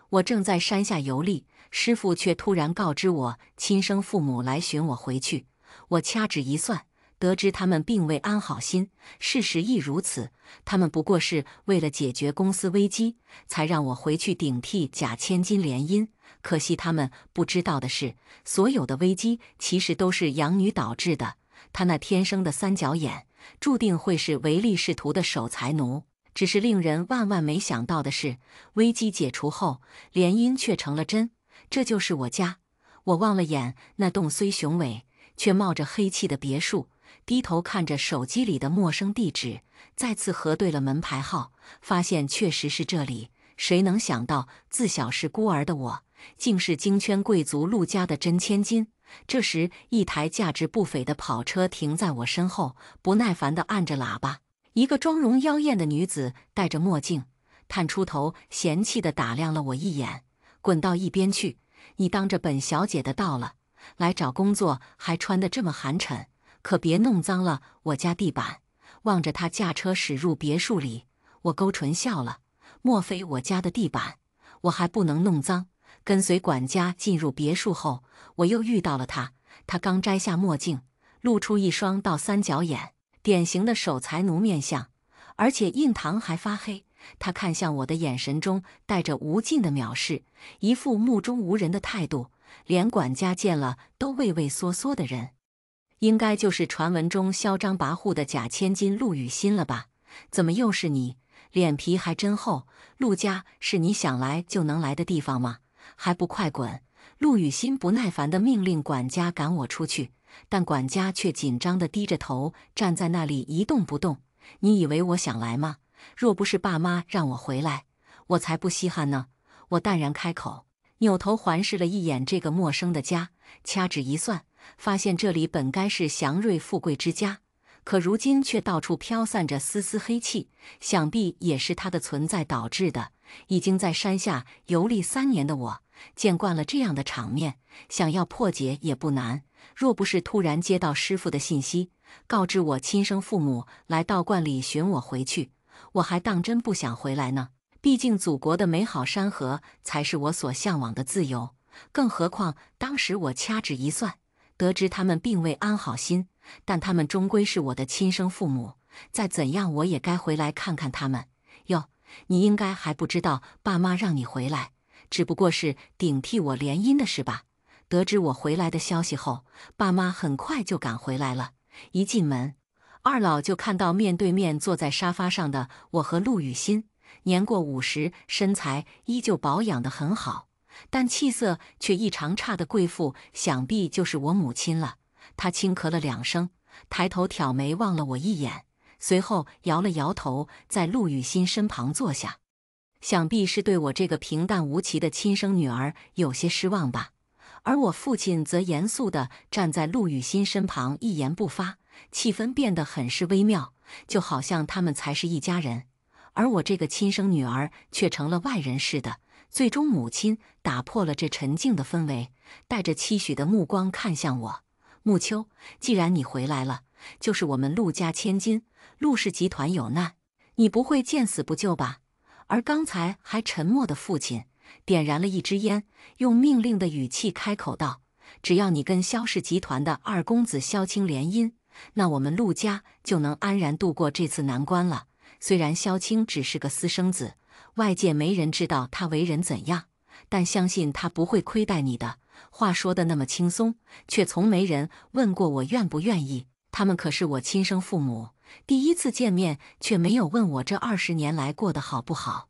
我正在山下游历，师傅却突然告知我亲生父母来寻我回去。我掐指一算，得知他们并未安好心，事实亦如此。他们不过是为了解决公司危机，才让我回去顶替贾千金联姻。可惜他们不知道的是，所有的危机其实都是养女导致的。她那天生的三角眼，注定会是唯利是图的守财奴。只是令人万万没想到的是，危机解除后，联姻却成了真。这就是我家。我望了眼那栋虽雄伟却冒着黑气的别墅，低头看着手机里的陌生地址，再次核对了门牌号，发现确实是这里。谁能想到，自小是孤儿的我，竟是京圈贵族陆家的真千金。这时，一台价值不菲的跑车停在我身后，不耐烦地按着喇叭。一个妆容妖艳的女子戴着墨镜，探出头，嫌弃地打量了我一眼：“滚到一边去！你当着本小姐的道了，来找工作还穿得这么寒碜，可别弄脏了我家地板。”望着她驾车驶入别墅里，我勾唇笑了。莫非我家的地板我还不能弄脏？跟随管家进入别墅后，我又遇到了他。他刚摘下墨镜，露出一双倒三角眼，典型的守财奴面相，而且印堂还发黑。他看向我的眼神中带着无尽的藐视，一副目中无人的态度，连管家见了都畏畏缩缩的人。应该就是传闻中嚣张跋扈的贾千金陆雨欣了吧？怎么又是你？脸皮还真厚。陆家是你想来就能来的地方吗？还不快滚！陆雨欣不耐烦地命令管家赶我出去，但管家却紧张地低着头站在那里一动不动。你以为我想来吗？若不是爸妈让我回来，我才不稀罕呢。我淡然开口，扭头环视了一眼这个陌生的家，掐指一算，发现这里本该是祥瑞富贵之家，可如今却到处飘散着丝丝黑气，想必也是它的存在导致的。已经在山下游历3年的我，见惯了这样的场面，想要破解也不难。若不是突然接到师傅的信息，告知我亲生父母来道观里寻我回去，我还当真不想回来呢。毕竟祖国的美好山河才是我所向往的自由。更何况当时我掐指一算，得知他们并未安好心，但他们终归是我的亲生父母，再怎样我也该回来看看他们。哟，你应该还不知道，爸妈让你回来，只不过是顶替我联姻的事吧？得知我回来的消息后，爸妈很快就赶回来了。一进门，二老就看到面对面坐在沙发上的我和陆雨欣，年过50，身材依旧保养得很好，但气色却异常差的贵妇，想必就是我母亲了。她轻咳了2声，抬头挑眉望了我一眼，随后摇了摇头，在陆雨欣身旁坐下。想必是对我这个平淡无奇的亲生女儿有些失望吧。而我父亲则严肃地站在陆雨欣身旁，一言不发，气氛变得很是微妙，就好像他们才是一家人，而我这个亲生女儿却成了外人似的。最终母亲打破了这沉静的氛围，带着期许的目光看向我：“木秋，既然你回来了，就是我们陆家千金，陆氏集团有难，你不会见死不救吧？”而刚才还沉默的父亲点燃了一支烟，用命令的语气开口道：“只要你跟萧氏集团的二公子萧青联姻，那我们陆家就能安然度过这次难关了。虽然萧青只是个私生子，外界没人知道他为人怎样，但相信他不会亏待你的。”话说的那么轻松，却从没人问过我愿不愿意。他们可是我亲生父母，第一次见面却没有问我这20年来过得好不好，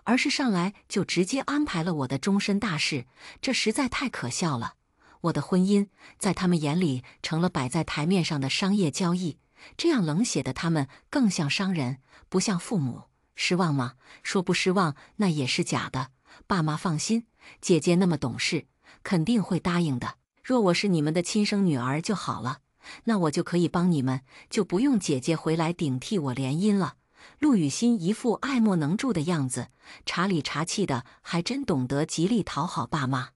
而是上来就直接安排了我的终身大事，这实在太可笑了。我的婚姻在他们眼里成了摆在台面上的商业交易，这样冷血的他们更像商人，不像父母。失望吗？说不失望那也是假的。爸妈放心，姐姐那么懂事，肯定会答应的。若我是你们的亲生女儿就好了，那我就可以帮你们，就不用姐姐回来顶替我联姻了。陆雨欣一副爱莫能助的样子，茶里茶气的，还真懂得极力讨好爸妈。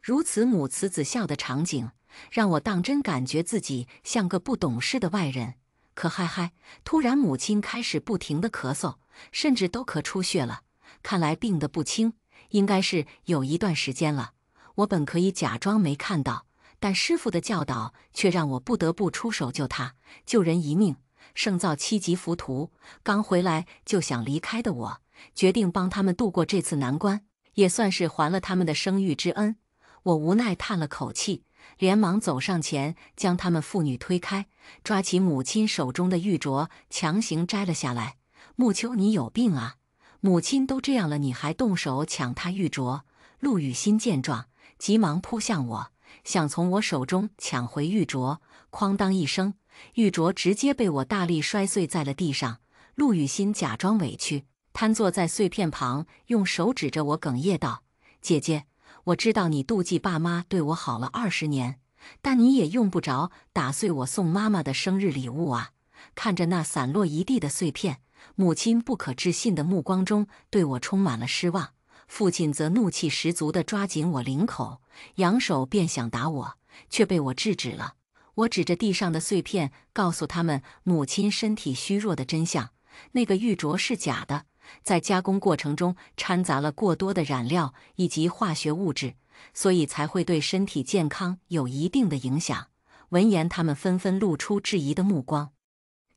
如此母慈子孝的场景，让我当真感觉自己像个不懂事的外人。可嗨嗨，突然母亲开始不停地咳嗽，甚至都咳出血了，看来病得不轻。应该是有一段时间了。我本可以假装没看到，但师傅的教导却让我不得不出手救他，救人一命胜造7级浮屠。刚回来就想离开的我，决定帮他们度过这次难关，也算是还了他们的生育之恩。我无奈叹了口气，连忙走上前，将他们父女推开，抓起母亲手中的玉镯，强行摘了下来。木秋，你有病啊！母亲都这样了，你还动手抢她玉镯？陆雨欣见状，急忙扑向我，想从我手中抢回玉镯。哐当一声，玉镯直接被我大力摔碎在了地上。陆雨欣假装委屈，瘫坐在碎片旁，用手指着我，哽咽道：“姐姐，我知道你妒忌爸妈对我好了20年，但你也用不着打碎我送妈妈的生日礼物啊！”看着那散落一地的碎片，母亲不可置信的目光中对我充满了失望，父亲则怒气十足地抓紧我领口，扬手便想打我，却被我制止了。我指着地上的碎片，告诉他们母亲身体虚弱的真相：那个玉镯是假的，在加工过程中掺杂了过多的染料以及化学物质，所以才会对身体健康有一定的影响。闻言，他们纷纷露出质疑的目光，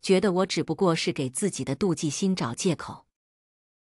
觉得我只不过是给自己的妒忌心找借口。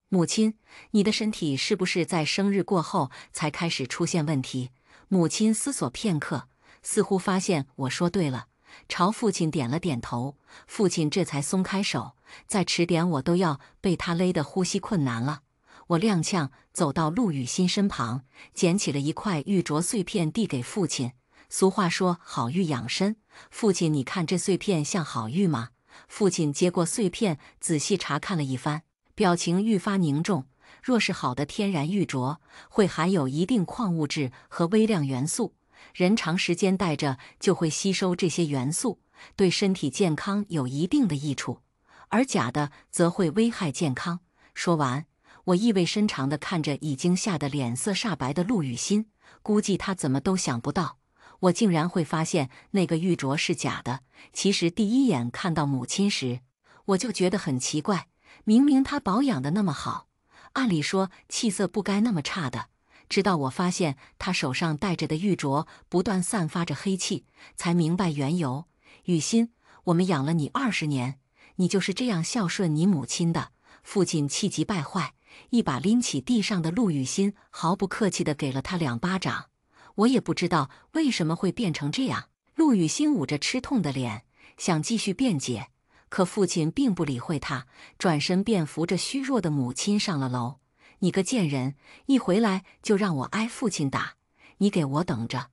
母亲，你的身体是不是在生日过后才开始出现问题？母亲思索片刻，似乎发现我说对了，朝父亲点了点头。父亲这才松开手，再迟点我都要被他勒得呼吸困难了。我踉跄走到陆雨欣身旁，捡起了一块玉镯碎片递给父亲。俗话说好玉养身，父亲，你看这碎片像好玉吗？父亲接过碎片，仔细查看了一番，表情愈发凝重。若是好的天然玉镯，会含有一定矿物质和微量元素，人长时间戴着就会吸收这些元素，对身体健康有一定的益处；而假的则会危害健康。说完，我意味深长地看着已经吓得脸色煞白的陆雨欣，估计他怎么都想不到，我竟然会发现那个玉镯是假的。其实第一眼看到母亲时，我就觉得很奇怪，明明她保养得那么好，按理说气色不该那么差的。直到我发现她手上戴着的玉镯不断散发着黑气，才明白缘由。雨欣，我们养了你20年，你就是这样孝顺你母亲的？父亲气急败坏，一把拎起地上的陆雨欣，毫不客气地给了他2巴掌。我也不知道为什么会变成这样。陆雨欣捂着吃痛的脸，想继续辩解，可父亲并不理会他，转身便扶着虚弱的母亲上了楼。你个贱人，一回来就让我挨父亲打，你给我等着，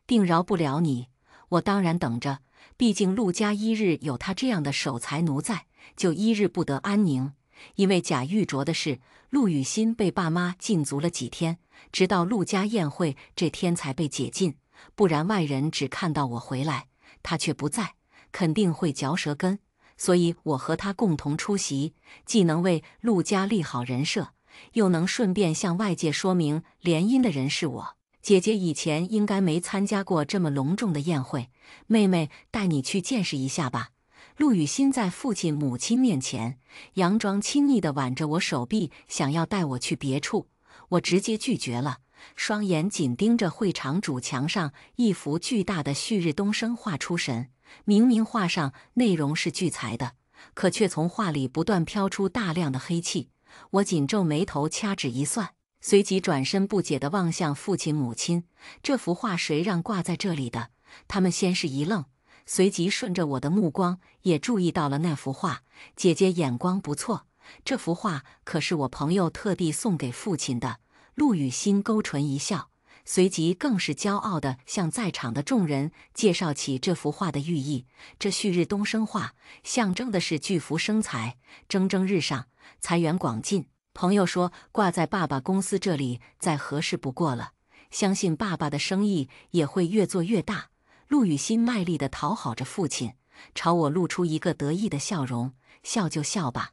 定饶不了你。我当然等着，毕竟陆家一日有他这样的守财奴在，就一日不得安宁。因为假玉镯的事，陆雨欣被爸妈禁足了几天，直到陆家宴会这天才被解禁，不然外人只看到我回来，他却不在，肯定会嚼舌根。所以我和他共同出席，既能为陆家立好人设，又能顺便向外界说明联姻的人是我。姐姐以前应该没参加过这么隆重的宴会，妹妹带你去见识一下吧。陆雨欣在父亲母亲面前，佯装亲昵地挽着我手臂，想要带我去别处。我直接拒绝了，双眼紧盯着会场主墙上一幅巨大的旭日东升画出神。明明画上内容是聚财的，可却从画里不断飘出大量的黑气。我紧皱眉头，掐指一算，随即转身不解地望向父亲母亲。这幅画谁让挂在这里的？他们先是一愣，随即顺着我的目光也注意到了那幅画。姐姐眼光不错，这幅画可是我朋友特地送给父亲的。陆雨欣勾唇一笑，随即更是骄傲地向在场的众人介绍起这幅画的寓意。这旭日东升画象征的是巨福生财，蒸蒸日上，财源广进。朋友说挂在爸爸公司这里再合适不过了，相信爸爸的生意也会越做越大。陆雨欣卖力地讨好着父亲，朝我露出一个得意的笑容。笑就笑吧，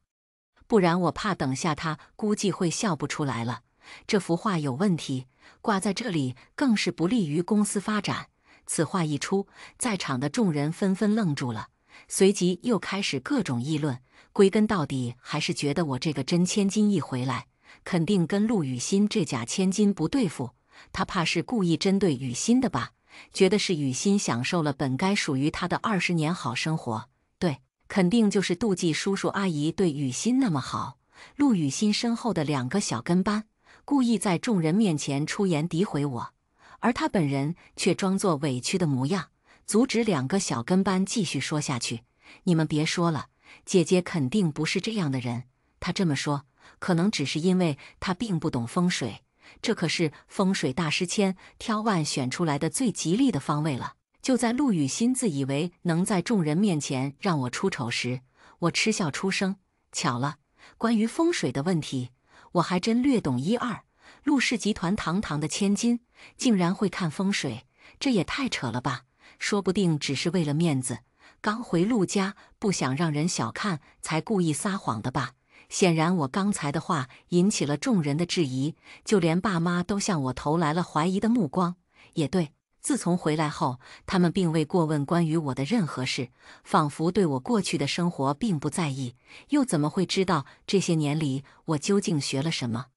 不然我怕等下他估计会笑不出来了。这幅画有问题，挂在这里更是不利于公司发展。此话一出，在场的众人纷纷愣住了，随即又开始各种议论。归根到底，还是觉得我这个真千金一回来，肯定跟陆雨欣这假千金不对付，他怕是故意针对雨欣的吧？觉得是雨欣享受了本该属于他的20年好生活，对，肯定就是妒忌叔叔阿姨对雨欣那么好。陆雨欣身后的2个小跟班，故意在众人面前出言诋毁我，而他本人却装作委屈的模样，阻止2个小跟班继续说下去。你们别说了，姐姐肯定不是这样的人，她这么说，可能只是因为她并不懂风水。这可是风水大师千挑万选出来的最吉利的方位了。就在陆雨欣自以为能在众人面前让我出丑时，我嗤笑出声：巧了，关于风水的问题，我还真略懂一二。陆氏集团堂堂的千金，竟然会看风水，这也太扯了吧？说不定只是为了面子，刚回陆家不想让人小看，才故意撒谎的吧？显然我刚才的话引起了众人的质疑，就连爸妈都向我投来了怀疑的目光。也对，自从回来后，他们并未过问关于我的任何事，仿佛对我过去的生活并不在意，又怎么会知道这些年里我究竟学了什么？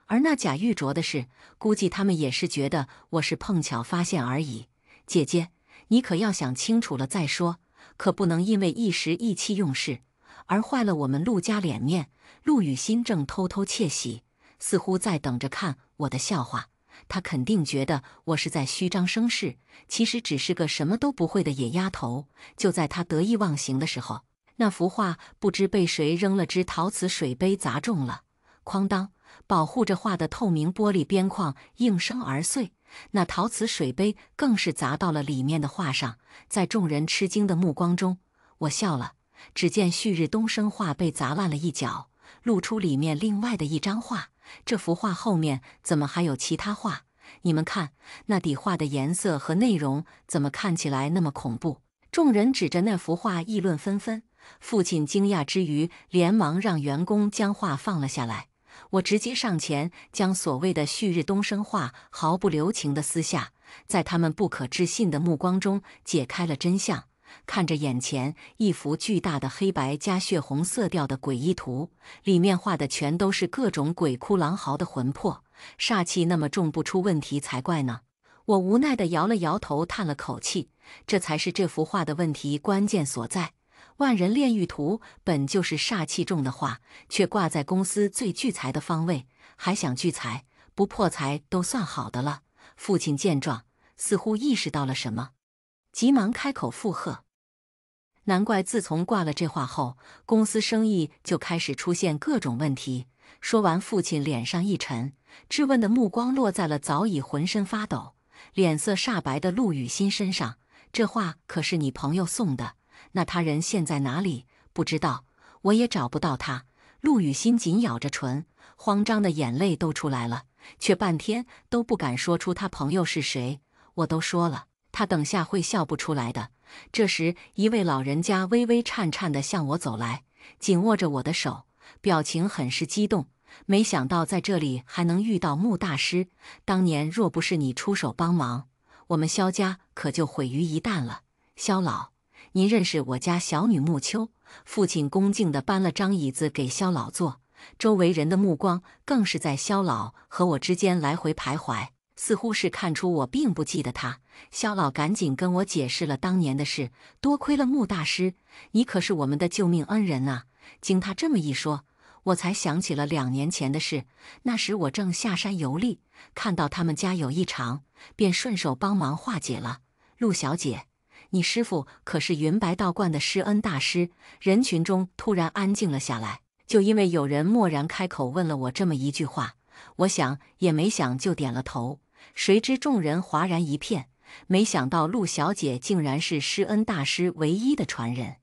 而那贾玉琢的事，估计他们也是觉得我是碰巧发现而已。姐姐，你可要想清楚了再说，可不能因为一时意气用事而坏了我们陆家脸面。陆雨欣正偷偷窃喜，似乎在等着看我的笑话。他肯定觉得我是在虚张声势，其实只是个什么都不会的野丫头。就在他得意忘形的时候，那幅画不知被谁扔了只陶瓷水杯砸中了，哐当，保护着画的透明玻璃边框应声而碎。那陶瓷水杯更是砸到了里面的画上。在众人吃惊的目光中，我笑了。只见旭日东升画被砸烂了一角，露出里面另外的一张画。这幅画后面怎么还有其他画？你们看，那底画的颜色和内容怎么看起来那么恐怖？众人指着那幅画议论纷纷。父亲惊讶之余，连忙让员工将画放了下来。我直接上前，将所谓的旭日东升画毫不留情地撕下，在他们不可置信的目光中解开了真相。看着眼前一幅巨大的黑白加血红色调的诡异图，里面画的全都是各种鬼哭狼嚎的魂魄，煞气那么重，不出问题才怪呢。我无奈地摇了摇头，叹了口气，这才是这幅画的问题关键所在。万人炼狱图本就是煞气重的画，却挂在公司最聚财的方位，还想聚财，不破财都算好的了。父亲见状，似乎意识到了什么，急忙开口附和。难怪自从挂了这话后，公司生意就开始出现各种问题。说完，父亲脸上一沉，质问的目光落在了早已浑身发抖、脸色煞白的陆雨欣身上。这画可是你朋友送的，那他人现在哪里？不知道，我也找不到他。陆雨欣紧咬着唇，慌张的眼泪都出来了，却半天都不敢说出他朋友是谁。我都说了，他等下会笑不出来的。这时，一位老人家微微颤颤地向我走来，紧握着我的手，表情很是激动。没想到在这里还能遇到穆大师，当年若不是你出手帮忙，我们萧家可就毁于一旦了。萧老，您认识我家小女穆秋？父亲恭敬地搬了张椅子给萧老坐，周围人的目光更是在萧老和我之间来回徘徊，似乎是看出我并不记得他。萧老赶紧跟我解释了当年的事，多亏了穆大师，你可是我们的救命恩人啊。经他这么一说，我才想起了2年前的事。那时我正下山游历，看到他们家有异常，便顺手帮忙化解了。陆小姐，你师父可是云白道观的施恩大师。人群中突然安静了下来，就因为有人蓦然开口问了我这么一句话。我想也没想就点了头，谁知众人哗然一片，没想到陆小姐竟然是施恩大师唯一的传人。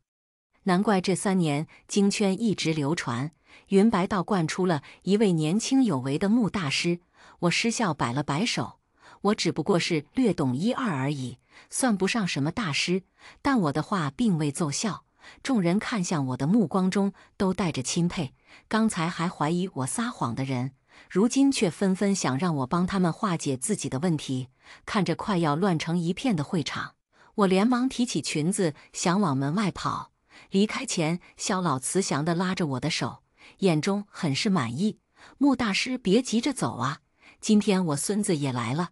难怪这3年经圈一直流传，云白道观出了一位年轻有为的穆大师。我失笑摆了摆手，我只不过是略懂1、2而已，算不上什么大师。但我的话并未奏效，众人看向我的目光中都带着钦佩。刚才还怀疑我撒谎的人，如今却纷纷想让我帮他们化解自己的问题。看着快要乱成一片的会场，我连忙提起裙子想往门外跑。离开前，萧老慈祥地拉着我的手，眼中很是满意。穆大师别急着走啊，今天我孙子也来了，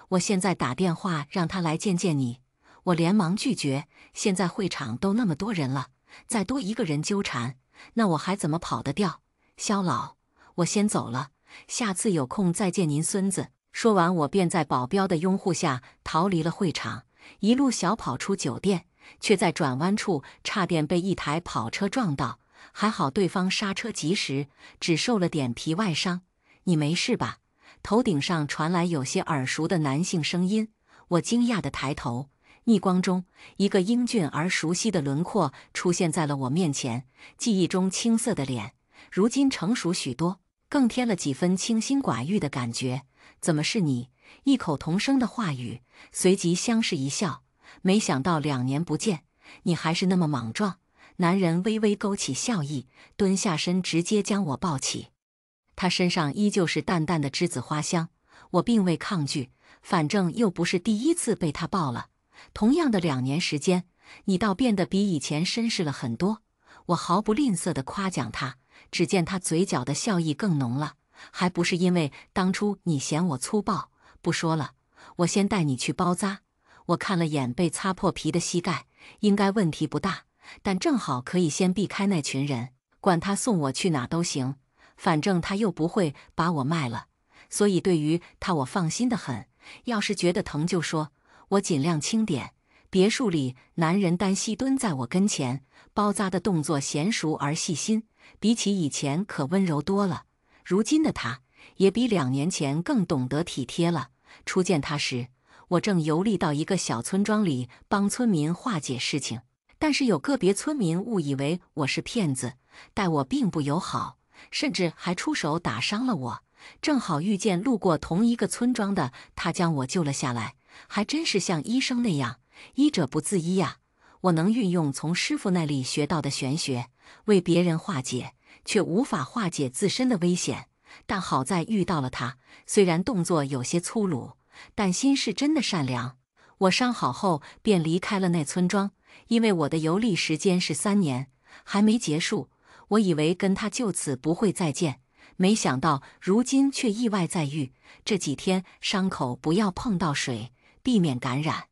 我现在打电话让他来见见你。我连忙拒绝，现在会场都那么多人了，再多一个人纠缠，那我还怎么跑得掉？肖老，我先走了，下次有空再见您孙子。说完，我便在保镖的拥护下逃离了会场，一路小跑出酒店，却在转弯处差点被一台跑车撞到，还好对方刹车及时，只受了点皮外伤。你没事吧？头顶上传来有些耳熟的男性声音，我惊讶地抬头，逆光中，一个英俊而熟悉的轮廓出现在了我面前，记忆中青涩的脸，如今成熟许多，更添了几分清心寡欲的感觉。怎么是你？异口同声的话语，随即相视一笑。没想到2年不见，你还是那么莽撞。男人微微勾起笑意，蹲下身直接将我抱起。他身上依旧是淡淡的栀子花香，我并未抗拒，反正又不是第一次被他抱了。同样的2年时间，你倒变得比以前绅士了很多。我毫不吝啬地夸奖他，只见他嘴角的笑意更浓了。还不是因为当初你嫌我粗暴。不说了，我先带你去包扎。我看了眼被擦破皮的膝盖，应该问题不大，但正好可以先避开那群人，管他送我去哪都行，反正他又不会把我卖了。所以对于他我放心得很，要是觉得疼就说，我尽量轻点。别墅里，男人单膝蹲在我跟前，包扎的动作娴熟而细心，比起以前可温柔多了。如今的他，也比2年前更懂得体贴了。初见他时，我正游历到一个小村庄里，帮村民化解事情，但是有个别村民误以为我是骗子，待我并不友好，甚至还出手打伤了我。正好遇见路过同一个村庄的他，将我救了下来，还真是像医生那样，医者不自医呀。我能运用从师傅那里学到的玄学，为别人化解，却无法化解自身的危险。但好在遇到了他，虽然动作有些粗鲁，但心是真的善良。我伤好后便离开了那村庄，因为我的游历时间是3年，还没结束。我以为跟他就此不会再见，没想到如今却意外再遇。这几天伤口不要碰到水，避免感染。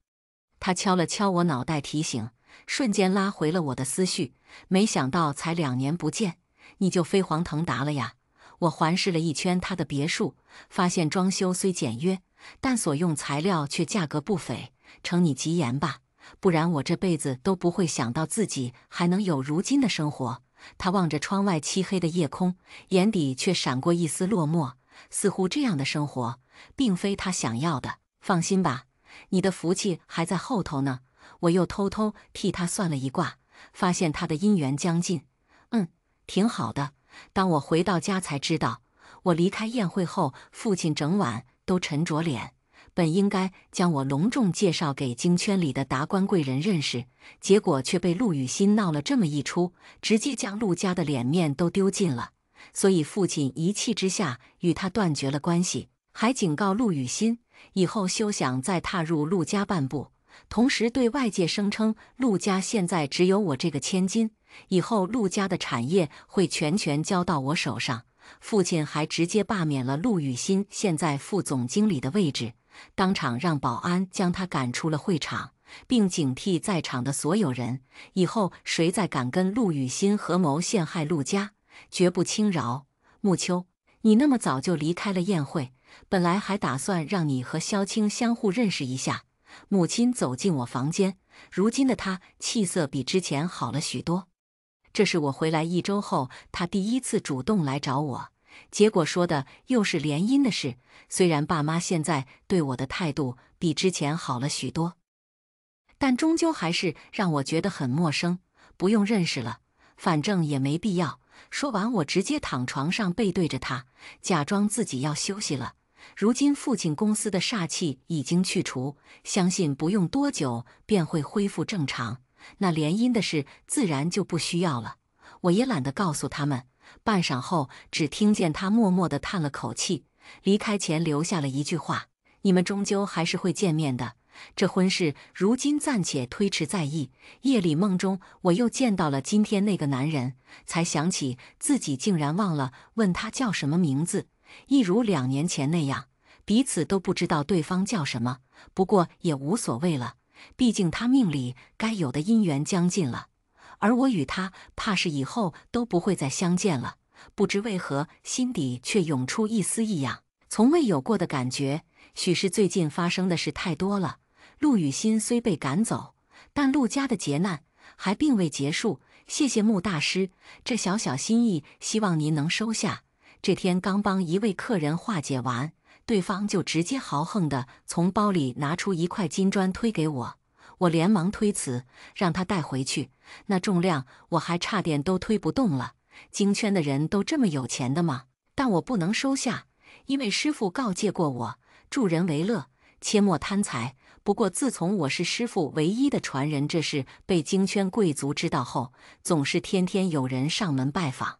他敲了敲我脑袋提醒，瞬间拉回了我的思绪。没想到才2年不见，你就飞黄腾达了呀！我环视了一圈他的别墅，发现装修虽简约，但所用材料却价格不菲，承你吉言吧，不然我这辈子都不会想到自己还能有如今的生活。他望着窗外漆黑的夜空，眼底却闪过一丝落寞，似乎这样的生活并非他想要的。放心吧，你的福气还在后头呢。我又偷偷替他算了一卦，发现他的姻缘将近。挺好的。当我回到家才知道，我离开宴会后，父亲整晚都沉着脸。本应该将我隆重介绍给京圈里的达官贵人认识，结果却被陆羽新闹了这么一出，直接将陆家的脸面都丢尽了。所以父亲一气之下与他断绝了关系，还警告陆羽新以后休想再踏入陆家半步。同时对外界声称陆家现在只有我这个千金，以后陆家的产业会全权交到我手上。父亲还直接罢免了陆羽新现在副总经理的位置，当场让保安将他赶出了会场，并警惕在场的所有人，以后谁再敢跟陆羽新合谋陷害陆家，绝不轻饶。木秋，你那么早就离开了宴会，本来还打算让你和萧青相互认识一下。母亲走进我房间，如今的她气色比之前好了许多。这是我回来1周后，她第一次主动来找我，结果说的又是联姻的事。虽然爸妈现在对我的态度比之前好了许多，但终究还是让我觉得很陌生。不用认识了，反正也没必要。说完，我直接躺床上背对着她，假装自己要休息了。如今父亲公司的煞气已经去除，相信不用多久便会恢复正常，那联姻的事自然就不需要了。我也懒得告诉他们。半晌后，只听见他默默地叹了口气，离开前留下了一句话：你们终究还是会见面的，这婚事如今暂且推迟在议。夜里梦中，我又见到了今天那个男人，才想起自己竟然忘了问他叫什么名字，一如2年前那样，彼此都不知道对方叫什么。不过也无所谓了，毕竟他命里该有的姻缘将尽了，而我与他怕是以后都不会再相见了。不知为何，心底却涌出一丝异样，从未有过的感觉。许是最近发生的事太多了。陆羽心虽被赶走，但陆家的劫难还并未结束。谢谢穆大师，这小小心意，希望您能收下。这天刚帮一位客人化解完，对方就直接豪横地从包里拿出一块金砖推给我，我连忙推辞，让他带回去。那重量我还差点都推不动了。京圈的人都这么有钱的吗？但我不能收下，因为师父告诫过我，助人为乐，切莫贪财。不过自从我是师父唯一的传人这事被京圈贵族知道后，总是天天有人上门拜访，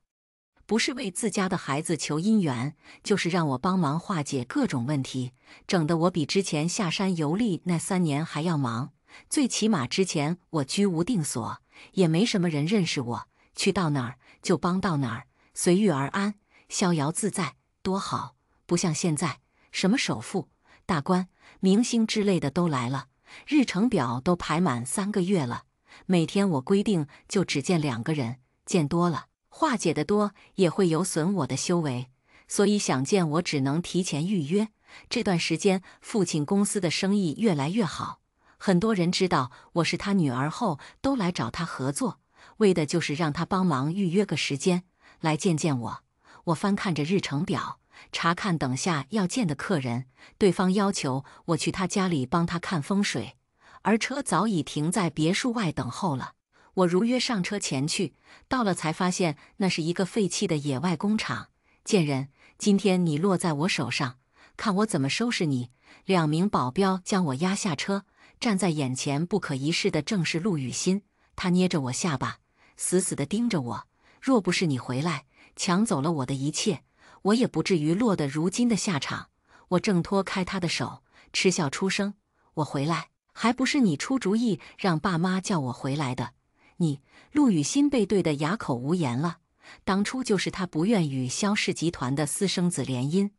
不是为自家的孩子求姻缘，就是让我帮忙化解各种问题，整得我比之前下山游历那3年还要忙。最起码之前我居无定所，也没什么人认识我，去到哪儿就帮到哪儿，随遇而安，逍遥自在，多好。不像现在，什么首富、大官、明星之类的都来了，日程表都排满3个月了。每天我规定就只见2个人，见多了，化解的多也会有损我的修为，所以想见我只能提前预约。这段时间父亲公司的生意越来越好，很多人知道我是他女儿后都来找他合作，为的就是让他帮忙预约个时间来见见我。我翻看着日程表，查看等下要见的客人，对方要求我去他家里帮他看风水，而车早已停在别墅外等候了。我如约上车前去，到了才发现那是一个废弃的野外工厂。贱人，今天你落在我手上，看我怎么收拾你。2名保镖将我押下车，站在眼前不可一世的正是陆羽心。他捏着我下巴，死死地盯着我。若不是你回来抢走了我的一切，我也不至于落得如今的下场。我挣脱开他的手，嗤笑出声：我回来还不是你出主意让爸妈叫我回来的？你……陆羽心被对得哑口无言了。当初就是他不愿与萧氏集团的私生子联姻，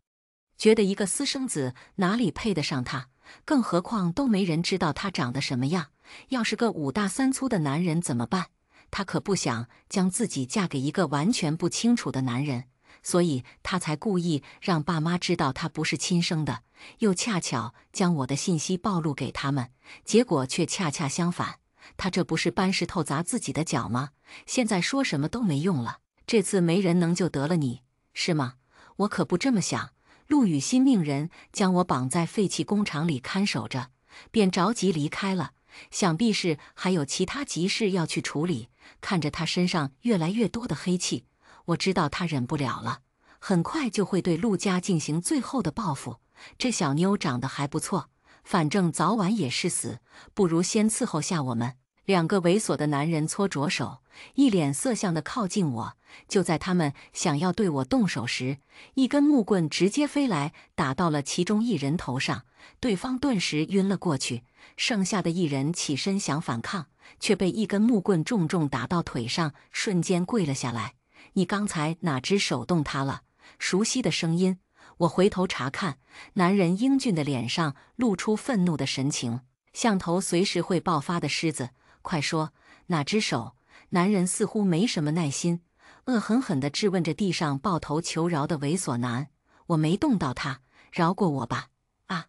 觉得一个私生子哪里配得上他，更何况都没人知道他长得什么样，要是个5大3粗的男人怎么办？他可不想将自己嫁给一个完全不清楚的男人，所以他才故意让爸妈知道他不是亲生的，又恰巧将我的信息暴露给他们，结果却恰恰相反。他这不是搬石头砸自己的脚吗？现在说什么都没用了，这次没人能救得了你，是吗？我可不这么想。陆羽心命人将我绑在废弃工厂里看守着，便着急离开了。想必是还有其他急事要去处理。看着他身上越来越多的黑气，我知道他忍不了了，很快就会对陆家进行最后的报复。这小妞长得还不错，反正早晚也是死，不如先伺候下我们。2个猥琐的男人搓着手，一脸色相地靠近我。就在他们想要对我动手时，一根木棍直接飞来，打到了其中一人头上，对方顿时晕了过去。剩下的一人起身想反抗，却被一根木棍重重打到腿上，瞬间跪了下来。你刚才哪只手动他了？熟悉的声音。我回头查看，男人英俊的脸上露出愤怒的神情，像头随时会爆发的狮子。快说，哪只手？男人似乎没什么耐心，恶狠狠地质问着地上抱头求饶的猥琐男。我没动到他，饶过我吧！啊！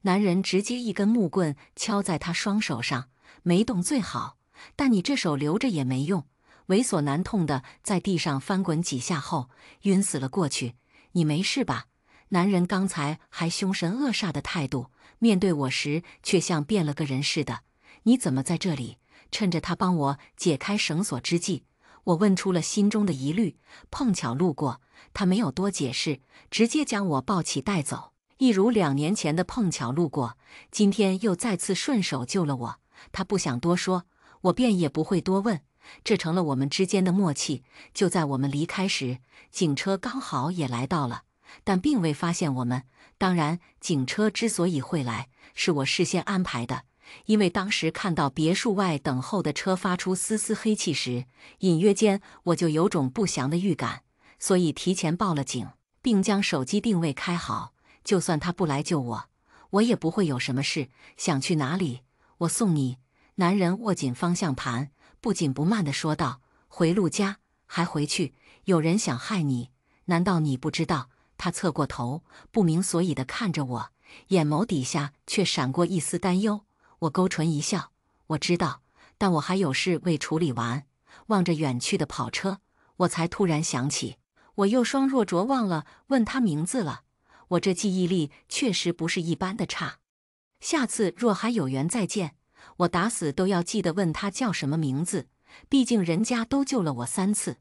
男人直接一根木棍敲在他双手上，没动最好，但你这手留着也没用。猥琐男痛得在地上翻滚几下后，晕死了过去。你没事吧？男人刚才还凶神恶煞的态度，面对我时却像变了个人似的。你怎么在这里？趁着他帮我解开绳索之际，我问出了心中的疑虑。碰巧路过，他没有多解释，直接将我抱起带走，一如2年前的碰巧路过，今天又再次顺手救了我。他不想多说，我便也不会多问，这成了我们之间的默契。就在我们离开时，警车刚好也来到了。但并未发现我们。当然，警车之所以会来，是我事先安排的。因为当时看到别墅外等候的车发出丝丝黑气时，隐约间我就有种不祥的预感，所以提前报了警，并将手机定位开好。就算他不来救我，我也不会有什么事。想去哪里，我送你。男人握紧方向盘，不紧不慢地说道：“回陆家，还回去？有人想害你，难道你不知道？”他侧过头，不明所以地看着我，眼眸底下却闪过一丝担忧。我勾唇一笑，我知道，但我还有事未处理完。望着远去的跑车，我才突然想起，我又双若着忘了问他名字了。我这记忆力确实不是一般的差，下次若还有缘再见，我打死都要记得问他叫什么名字，毕竟人家都救了我3次。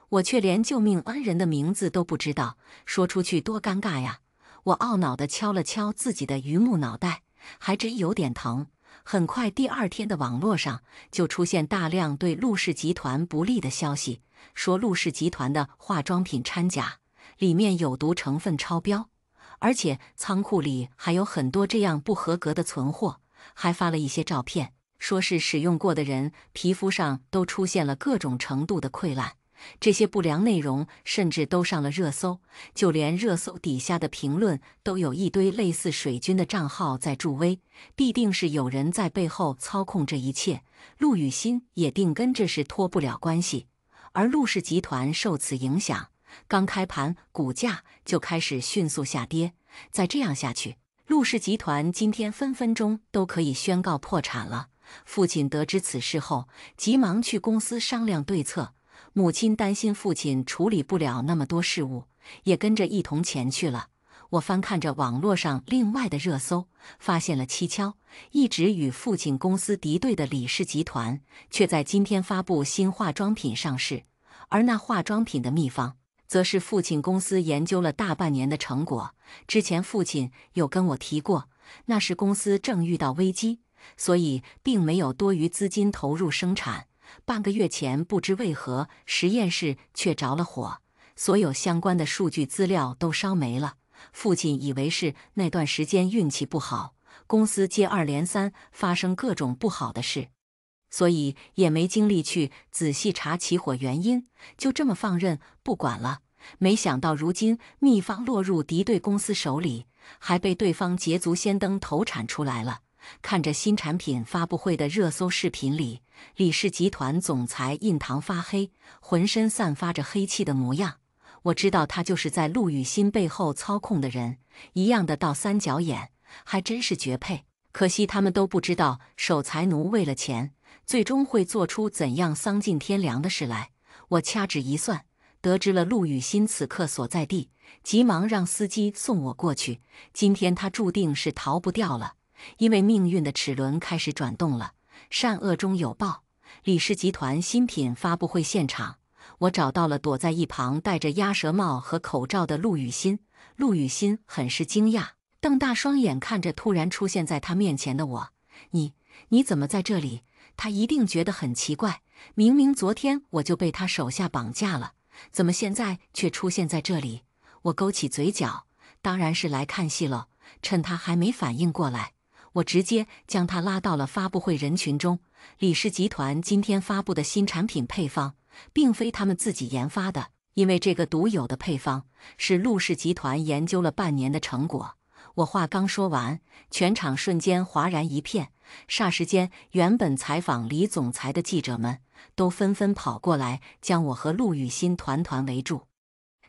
我却连救命恩人的名字都不知道，说出去多尴尬呀！我懊恼地敲了敲自己的榆木脑袋，还真有点疼。很快，第2天的网络上就出现大量对陆氏集团不利的消息，说陆氏集团的化妆品掺假，里面有毒成分超标，而且仓库里还有很多这样不合格的存货，还发了一些照片，说是使用过的人皮肤上都出现了各种程度的溃烂。这些不良内容甚至都上了热搜，就连热搜底下的评论都有一堆类似水军的账号在助威，必定是有人在背后操控这一切。陆羽新也定跟这事脱不了关系，而陆氏集团受此影响，刚开盘股价就开始迅速下跌。再这样下去，陆氏集团今天分分钟都可以宣告破产了。父亲得知此事后，急忙去公司商量对策。母亲担心父亲处理不了那么多事务，也跟着一同前去了。我翻看着网络上另外的热搜，发现了蹊跷，一直与父亲公司敌对的李氏集团，却在今天发布新化妆品上市。而那化妆品的秘方，则是父亲公司研究了大半年的成果。之前父亲有跟我提过，那时公司正遇到危机，所以并没有多余资金投入生产。半个月前，不知为何实验室却着了火，所有相关的数据资料都烧没了。父亲以为是那段时间运气不好，公司接二连三发生各种不好的事，所以也没精力去仔细查起火原因，就这么放任不管了。没想到如今秘方落入敌对公司手里，还被对方捷足先登投产出来了。看着新产品发布会的热搜视频里，李氏集团总裁印堂发黑，浑身散发着黑气的模样，我知道他就是在陆羽新背后操控的人，一样的倒三角眼，还真是绝配。可惜他们都不知道守财奴为了钱，最终会做出怎样丧尽天良的事来。我掐指一算，得知了陆羽新此刻所在地，急忙让司机送我过去。今天他注定是逃不掉了。因为命运的齿轮开始转动了，善恶中有报。李氏集团新品发布会现场，我找到了躲在一旁戴着鸭舌帽和口罩的陆羽新。陆羽新很是惊讶，瞪大双眼看着突然出现在他面前的我：“你怎么在这里？”他一定觉得很奇怪，明明昨天我就被他手下绑架了，怎么现在却出现在这里？我勾起嘴角，当然是来看戏了。趁他还没反应过来，我直接将他拉到了发布会人群中。李氏集团今天发布的新产品配方，并非他们自己研发的，因为这个独有的配方是陆氏集团研究了半年的成果。我话刚说完，全场瞬间哗然一片，霎时间，原本采访李总裁的记者们都纷纷跑过来，将我和陆羽新团团围住。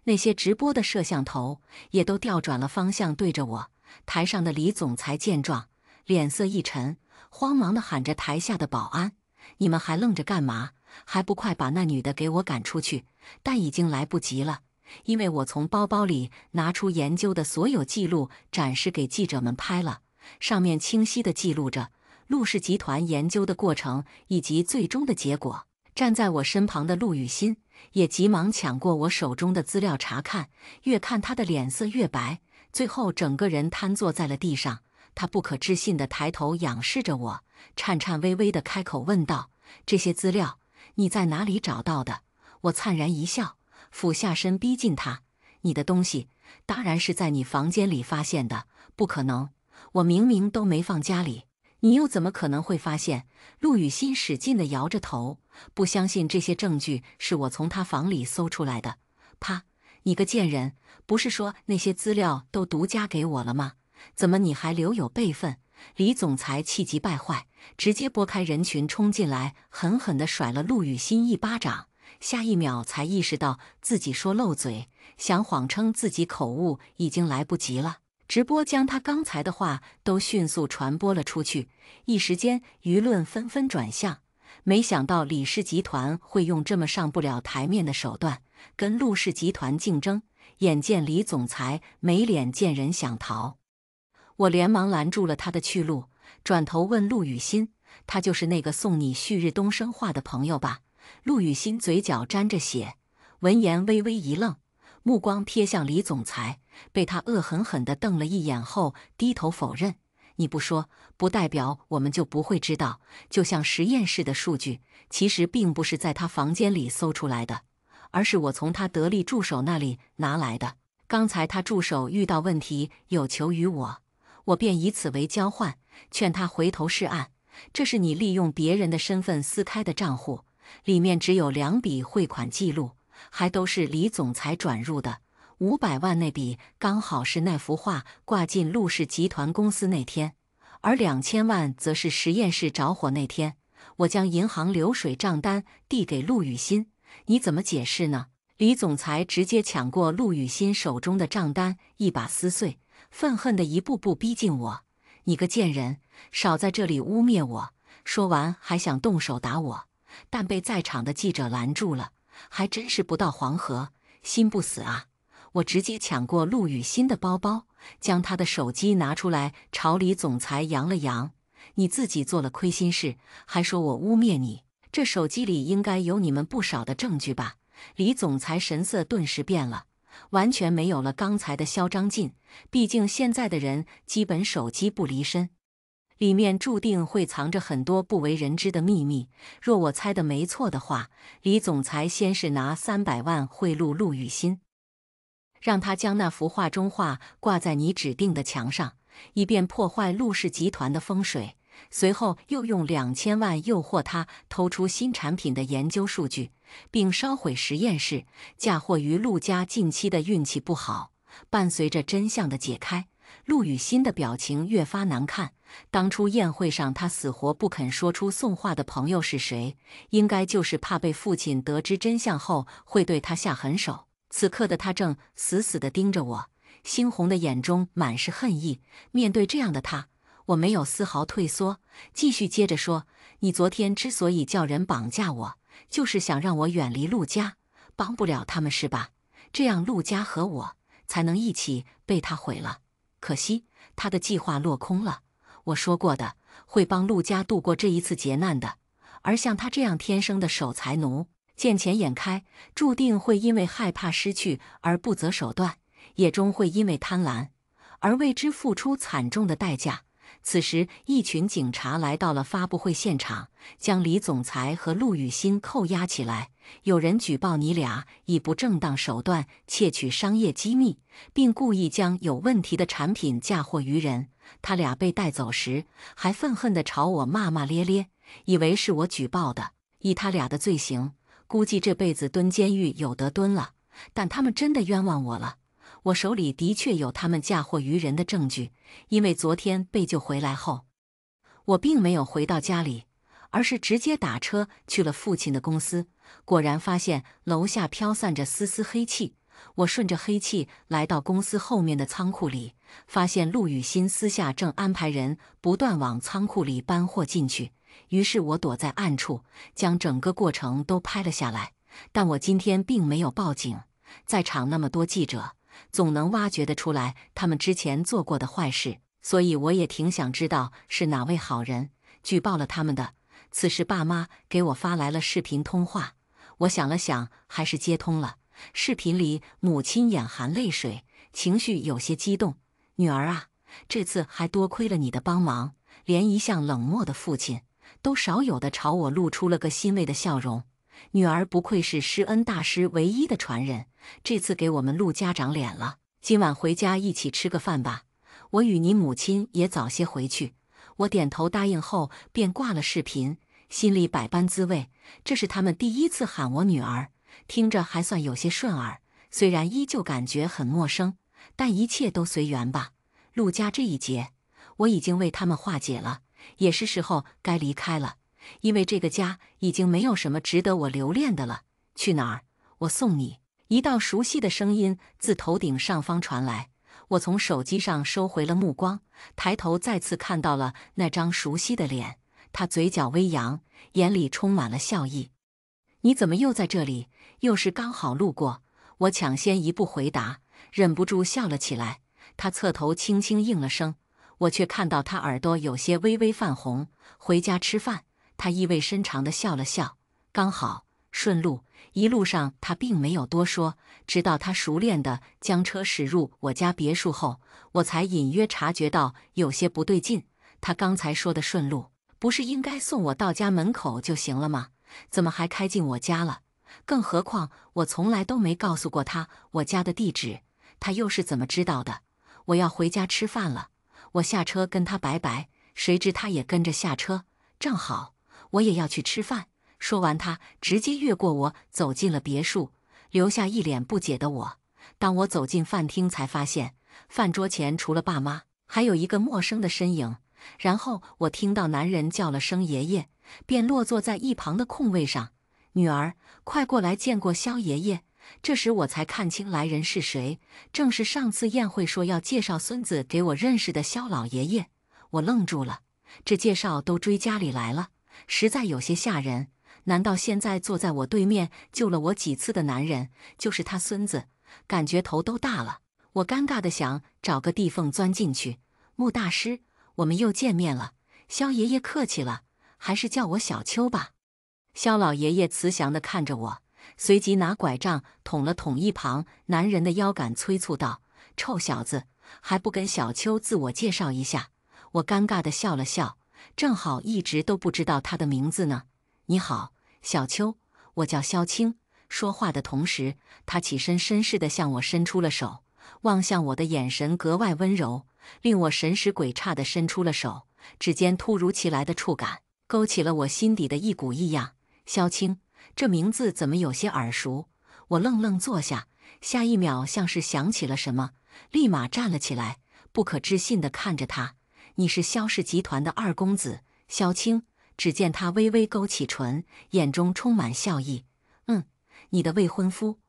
那些直播的摄像头也都调转了方向对着我。台上的李总裁见状，脸色一沉，慌忙地喊着台下的保安：“你们还愣着干嘛？还不快把那女的给我赶出去！”但已经来不及了，因为我从包包里拿出研究的所有记录展示给记者们拍了，上面清晰地记录着陆氏集团研究的过程以及最终的结果。站在我身旁的陆羽新也急忙抢过我手中的资料查看，越看他的脸色越白，最后整个人瘫坐在了地上。他不可置信地抬头仰视着我，颤颤巍巍地开口问道：“这些资料你在哪里找到的？”我灿然一笑，俯下身逼近他：“你的东西当然是在你房间里发现的，不可能，我明明都没放家里，你又怎么可能会发现？陆雨欣使劲地摇着头，不相信这些证据是我从他房里搜出来的。啪！你个贱人，不是说那些资料都独家给我了吗？怎么你还留有备份？李总裁气急败坏，直接拨开人群冲进来，狠狠地甩了陆雨欣一巴掌。下一秒才意识到自己说漏嘴，想谎称自己口误已经来不及了。直播将他刚才的话都迅速传播了出去，一时间舆论纷纷转向。没想到李氏集团会用这么上不了台面的手段跟陆氏集团竞争，眼见李总裁没脸见人想逃，我连忙拦住了他的去路，转头问陆雨欣：“他就是那个送你旭日东升画的朋友吧？”陆雨欣嘴角沾着血，闻言微微一愣，目光瞥向李总裁，被他恶狠狠地瞪了一眼后，低头否认：“你不说，不代表我们就不会知道。就像实验室的数据，其实并不是在他房间里搜出来的，而是我从他得力助手那里拿来的。刚才他助手遇到问题有求于我，我便以此为交换，劝他回头是岸。这是你利用别人的身份撕开的账户，里面只有2笔汇款记录，还都是李总裁转入的。500万那笔刚好是那幅画挂进陆氏集团公司那天，而2000万则是实验室着火那天。我将银行流水账单递给陆雨欣，你怎么解释呢？”李总裁直接抢过陆雨欣手中的账单，一把撕碎，愤恨地一步步逼近我：“你个贱人，少在这里污蔑我！”说完还想动手打我，但被在场的记者拦住了。还真是不到黄河心不死啊！我直接抢过陆雨欣的包包，将她的手机拿出来，朝李总裁扬了扬：“你自己做了亏心事，还说我污蔑你？这手机里应该有你们不少的证据吧？”李总裁神色顿时变了，完全没有了刚才的嚣张劲。毕竟现在的人基本手机不离身，里面注定会藏着很多不为人知的秘密。若我猜的没错的话，李总裁先是拿300万贿赂陆雨欣，让他将那幅画中画挂在你指定的墙上，以便破坏陆氏集团的风水。随后又用2000万诱惑他偷出新产品的研究数据，并烧毁实验室，嫁祸于陆家近期的运气不好。伴随着真相的解开，陆雨欣的表情越发难看。当初宴会上，他死活不肯说出送画的朋友是谁，应该就是怕被父亲得知真相后会对他下狠手。此刻的他正死死地盯着我，猩红的眼中满是恨意。面对这样的他，我没有丝毫退缩，继续接着说：“你昨天之所以叫人绑架我，就是想让我远离陆家，帮不了他们是吧？这样陆家和我才能一起被他毁了。可惜他的计划落空了。我说过的，会帮陆家度过这一次劫难的。而像他这样天生的守财奴，见钱眼开，注定会因为害怕失去而不择手段，也终会因为贪婪而为之付出惨重的代价。”此时，一群警察来到了发布会现场，将李总裁和陆雨欣扣押起来。有人举报你俩以不正当手段窃取商业机密，并故意将有问题的产品嫁祸于人。他俩被带走时，还愤恨地朝我骂骂咧咧，以为是我举报的。以他俩的罪行，估计这辈子蹲监狱有得蹲了。但他们真的冤枉我了。我手里的确有他们嫁祸于人的证据，因为昨天被救回来后，我并没有回到家里，而是直接打车去了父亲的公司。果然发现楼下飘散着丝丝黑气。我顺着黑气来到公司后面的仓库里，发现陆雨欣私下正安排人不断往仓库里搬货进去。于是我躲在暗处，将整个过程都拍了下来。但我今天并没有报警，在场那么多记者，总能挖掘得出来他们之前做过的坏事，所以我也挺想知道是哪位好人举报了他们的。此时爸妈给我发来了视频通话，我想了想，还是接通了。视频里母亲眼含泪水，情绪有些激动：“女儿啊，这次还多亏了你的帮忙，连一向冷漠的父亲都少有的朝我露出了个欣慰的笑容。女儿不愧是施恩大师唯一的传人，这次给我们陆家长脸了。今晚回家一起吃个饭吧，我与你母亲也早些回去。”我点头答应后便挂了视频，心里百般滋味。这是他们第一次喊我女儿，听着还算有些顺耳，虽然依旧感觉很陌生，但一切都随缘吧。陆家这一劫，我已经为他们化解了，也是时候该离开了，因为这个家已经没有什么值得我留恋的了。去哪儿？我送你。一道熟悉的声音自头顶上方传来，我从手机上收回了目光，抬头再次看到了那张熟悉的脸，他嘴角微扬，眼里充满了笑意。你怎么又在这里？又是刚好路过。我抢先一步回答，忍不住笑了起来。他侧头轻轻应了声，我却看到他耳朵有些微微泛红。回家吃饭。他意味深长地笑了笑，刚好顺路。一路上他并没有多说，直到他熟练地将车驶入我家别墅后，我才隐约察觉到有些不对劲。他刚才说的顺路，不是应该送我到家门口就行了吗？怎么还开进我家了？更何况我从来都没告诉过他我家的地址，他又是怎么知道的？我要回家吃饭了，我下车跟他拜拜，谁知他也跟着下车，正好我也要去吃饭。说完，他直接越过我走进了别墅，留下一脸不解的我。当我走进饭厅，才发现饭桌前除了爸妈，还有一个陌生的身影。然后我听到男人叫了声爷爷，便落坐在一旁的空位上。女儿，快过来见过萧爷爷。这时我才看清来人是谁，正是上次宴会说要介绍孙子给我认识的萧老爷爷。我愣住了，这介绍都追家里来了，实在有些吓人。难道现在坐在我对面救了我几次的男人就是他孙子？感觉头都大了。我尴尬地想找个地缝钻进去。穆大师，我们又见面了。萧爷爷客气了，还是叫我小秋吧。萧老爷爷慈祥地看着我，随即拿拐杖捅了捅一旁男人的腰杆，催促道：“臭小子，还不跟小秋自我介绍一下？”我尴尬地笑了笑，正好一直都不知道他的名字呢。你好，小秋，我叫萧青。说话的同时，他起身绅士地向我伸出了手，望向我的眼神格外温柔，令我神使鬼差地伸出了手。指尖突如其来的触感，勾起了我心底的一股异样。萧青，这名字怎么有些耳熟？我愣愣坐下，下一秒像是想起了什么，立马站了起来，不可置信地看着他。你是萧氏集团的二公子萧青。只见他微微勾起唇，眼中充满笑意。你的未婚夫。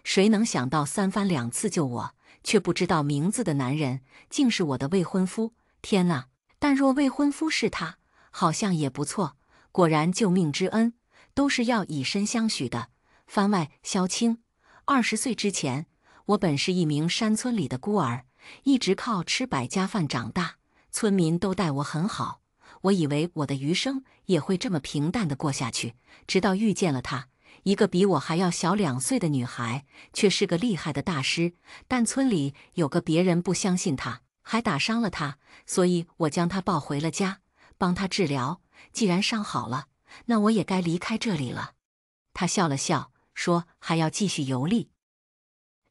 谁能想到三番两次救我，却不知道名字的男人，竟是我的未婚夫。天哪！但若未婚夫是他，好像也不错。果然救命之恩，都是要以身相许的。番外萧青，20岁之前，我本是一名山村里的孤儿，一直靠吃百家饭长大，村民都待我很好。我以为我的余生也会这么平淡地过下去，直到遇见了她，一个比我还要小2岁的女孩，却是个厉害的大师。但村里有个别人不相信她，还打伤了她，所以我将她抱回了家，帮她治疗。既然伤好了，那我也该离开这里了。她笑了笑，说还要继续游历。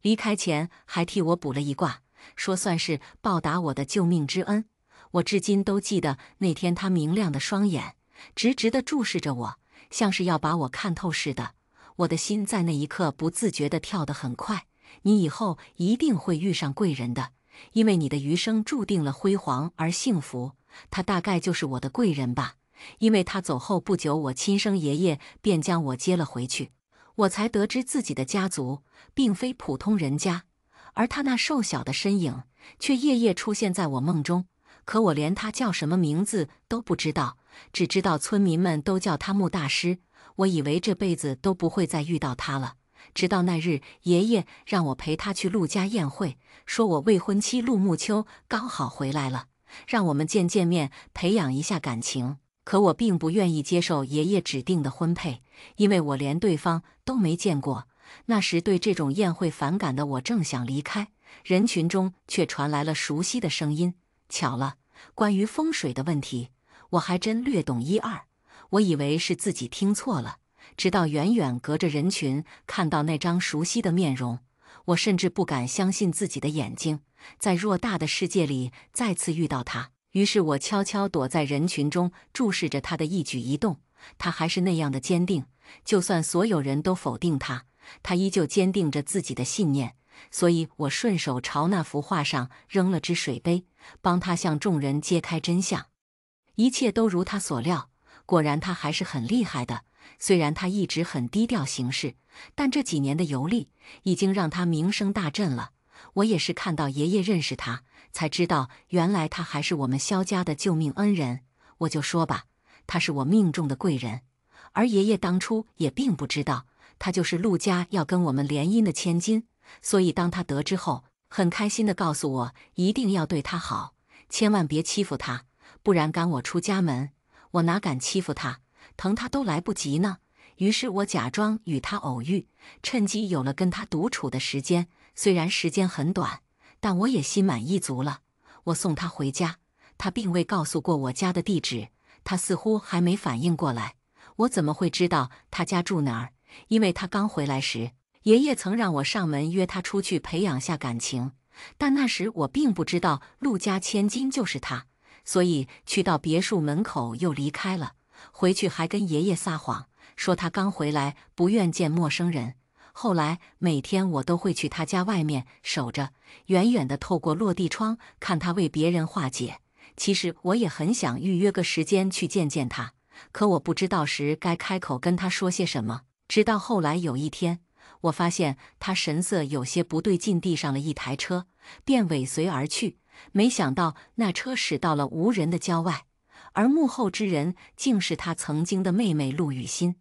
离开前还替我卜了一卦，说算是报答我的救命之恩。我至今都记得那天他明亮的双眼，直直地注视着我，像是要把我看透似的。我的心在那一刻不自觉地跳得很快。你以后一定会遇上贵人的，因为你的余生注定了辉煌而幸福。他大概就是我的贵人吧，因为他走后不久，我亲生爷爷便将我接了回去，我才得知自己的家族并非普通人家，而他那瘦小的身影却夜夜出现在我梦中。可我连他叫什么名字都不知道，只知道村民们都叫他穆大师。我以为这辈子都不会再遇到他了，直到那日爷爷让我陪他去陆家宴会，说我未婚妻陆慕秋刚好回来了，让我们见见面，培养一下感情。可我并不愿意接受爷爷指定的婚配，因为我连对方都没见过。那时对这种宴会反感的我正想离开，人群中却传来了熟悉的声音。巧了，关于风水的问题，我还真略懂1、2。我以为是自己听错了，直到远远隔着人群看到那张熟悉的面容，我甚至不敢相信自己的眼睛，在偌大的世界里再次遇到他。于是我悄悄躲在人群中，注视着他的一举一动。他还是那样的坚定，就算所有人都否定他，他依旧坚定着自己的信念。所以我顺手朝那幅画上扔了只水杯，帮他向众人揭开真相。一切都如他所料，果然他还是很厉害的。虽然他一直很低调行事，但这几年的游历已经让他名声大振了。我也是看到爷爷认识他，才知道原来他还是我们萧家的救命恩人。我就说吧，他是我命中的贵人。而爷爷当初也并不知道，他就是陆家要跟我们联姻的千金。所以当他得知后，很开心地告诉我，一定要对他好，千万别欺负他，不然赶我出家门。我哪敢欺负他，疼他都来不及呢。于是我假装与他偶遇，趁机有了跟他独处的时间。虽然时间很短，但我也心满意足了。我送他回家，他并未告诉过我家的地址，他似乎还没反应过来。我怎么会知道他家住哪儿？因为他刚回来时，爷爷曾让我上门约他出去培养下感情，但那时我并不知道陆家千金就是他，所以去到别墅门口又离开了。回去还跟爷爷撒谎，说他刚回来不愿见陌生人。后来每天我都会去他家外面守着，远远地透过落地窗看他为别人化解。其实我也很想预约个时间去见见他，可我不知道时该开口跟他说些什么。直到后来有一天，我发现他神色有些不对劲，地上了一台车，便尾随而去。没想到那车驶到了无人的郊外，而幕后之人竟是他曾经的妹妹陆雨欣。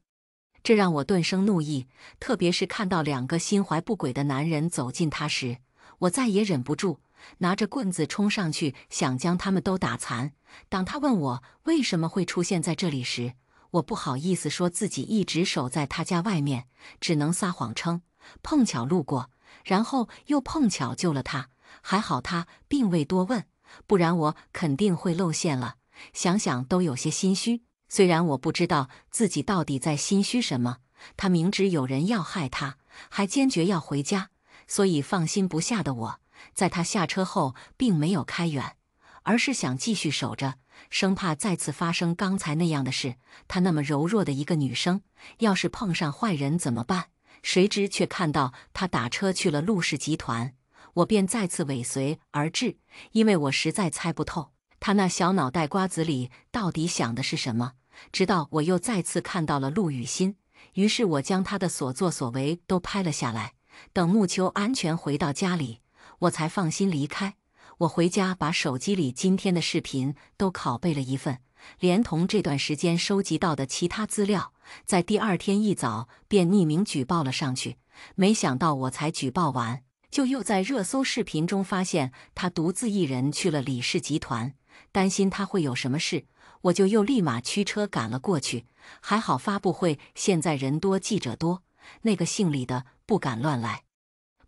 这让我顿生怒意，特别是看到两个心怀不轨的男人走近他时，我再也忍不住，拿着棍子冲上去，想将他们都打残。当他问我为什么会出现在这里时，我不好意思说自己一直守在他家外面，只能撒谎称碰巧路过，然后又碰巧救了他。还好他并未多问，不然我肯定会露馅了。想想都有些心虚。虽然我不知道自己到底在心虚什么，他明知有人要害他，还坚决要回家，所以放心不下的我，在他下车后并没有开远，而是想继续守着，生怕再次发生刚才那样的事。她那么柔弱的一个女生，要是碰上坏人怎么办？谁知却看到她打车去了陆氏集团，我便再次尾随而至，因为我实在猜不透她那小脑袋瓜子里到底想的是什么。直到我又再次看到了陆雨欣，于是我将她的所作所为都拍了下来。等木秋安全回到家里，我才放心离开。我回家把手机里今天的视频都拷贝了一份，连同这段时间收集到的其他资料，在第二天一早便匿名举报了上去。没想到我才举报完，就又在热搜视频中发现他独自一人去了李氏集团。担心他会有什么事，我就又立马驱车赶了过去。还好发布会现在人多记者多，那个姓李的不敢乱来，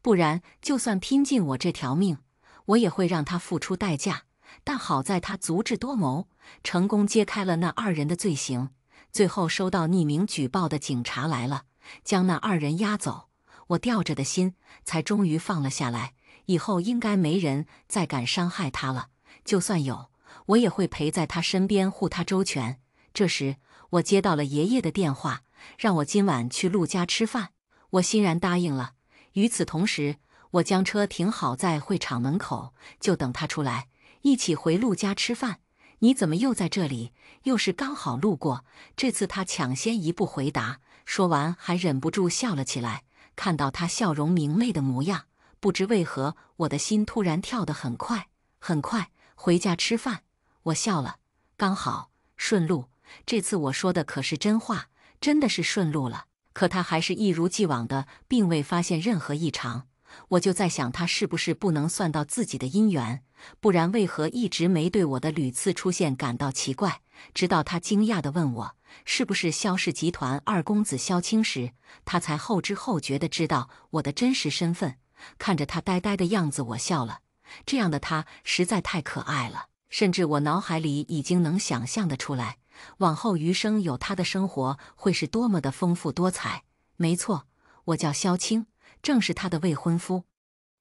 不然就算拼尽我这条命，我也会让他付出代价。但好在他足智多谋，成功揭开了那二人的罪行。最后收到匿名举报的警察来了，将那二人押走，我吊着的心才终于放了下来。以后应该没人再敢伤害他了，就算有，我也会陪在他身边护他周全。这时我接到了爷爷的电话，让我今晚去陆家吃饭，我欣然答应了。与此同时，我将车停好在会场门口，就等他出来，一起回陆家吃饭。你怎么又在这里？又是刚好路过。这次他抢先一步回答，说完还忍不住笑了起来。看到他笑容明媚的模样，不知为何我的心突然跳得很快很快。回家吃饭，我笑了，刚好顺路。这次我说的可是真话，真的是顺路了。可他还是一如既往的，并未发现任何异常。我就在想，他是不是不能算到自己的姻缘，不然为何一直没对我的屡次出现感到奇怪？直到他惊讶地问我是不是萧氏集团二公子萧清时，他才后知后觉地知道我的真实身份。看着他呆呆的样子，我笑了。这样的他实在太可爱了，甚至我脑海里已经能想象得出来，往后余生有他的生活会是多么的丰富多彩。没错，我叫萧青，正是他的未婚夫。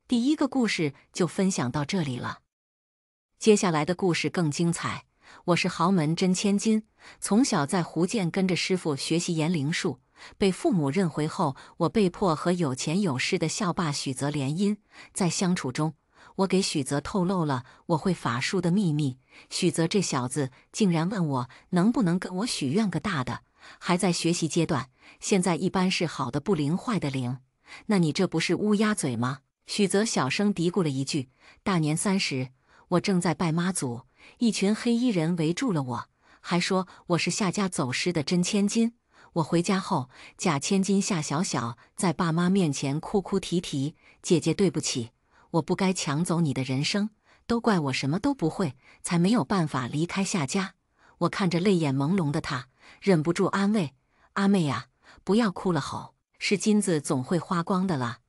第一个故事就分享到这里了，接下来的故事更精彩。我是豪门真千金，从小在福建跟着师傅学习言灵术，被父母认回后，我被迫和有钱有势的校霸许泽联姻。在相处中，我给许泽透露了我会法术的秘密。许泽这小子竟然问我能不能跟我许愿个大的，还在学习阶段，现在一般是好的不灵坏的灵。那你这不是乌鸦嘴吗？许泽小声嘀咕了一句。大年30，我正在拜妈祖，一群黑衣人围住了我，还说我是夏家走失的真千金。我回家后，假千金夏小小在爸妈面前哭哭啼啼：“姐姐，对不起，我不该抢走你的人生，都怪我什么都不会，才没有办法离开夏家。”我看着泪眼朦胧的她，忍不住安慰：“阿妹呀，不要哭了吼，是金子总会花光的啦。”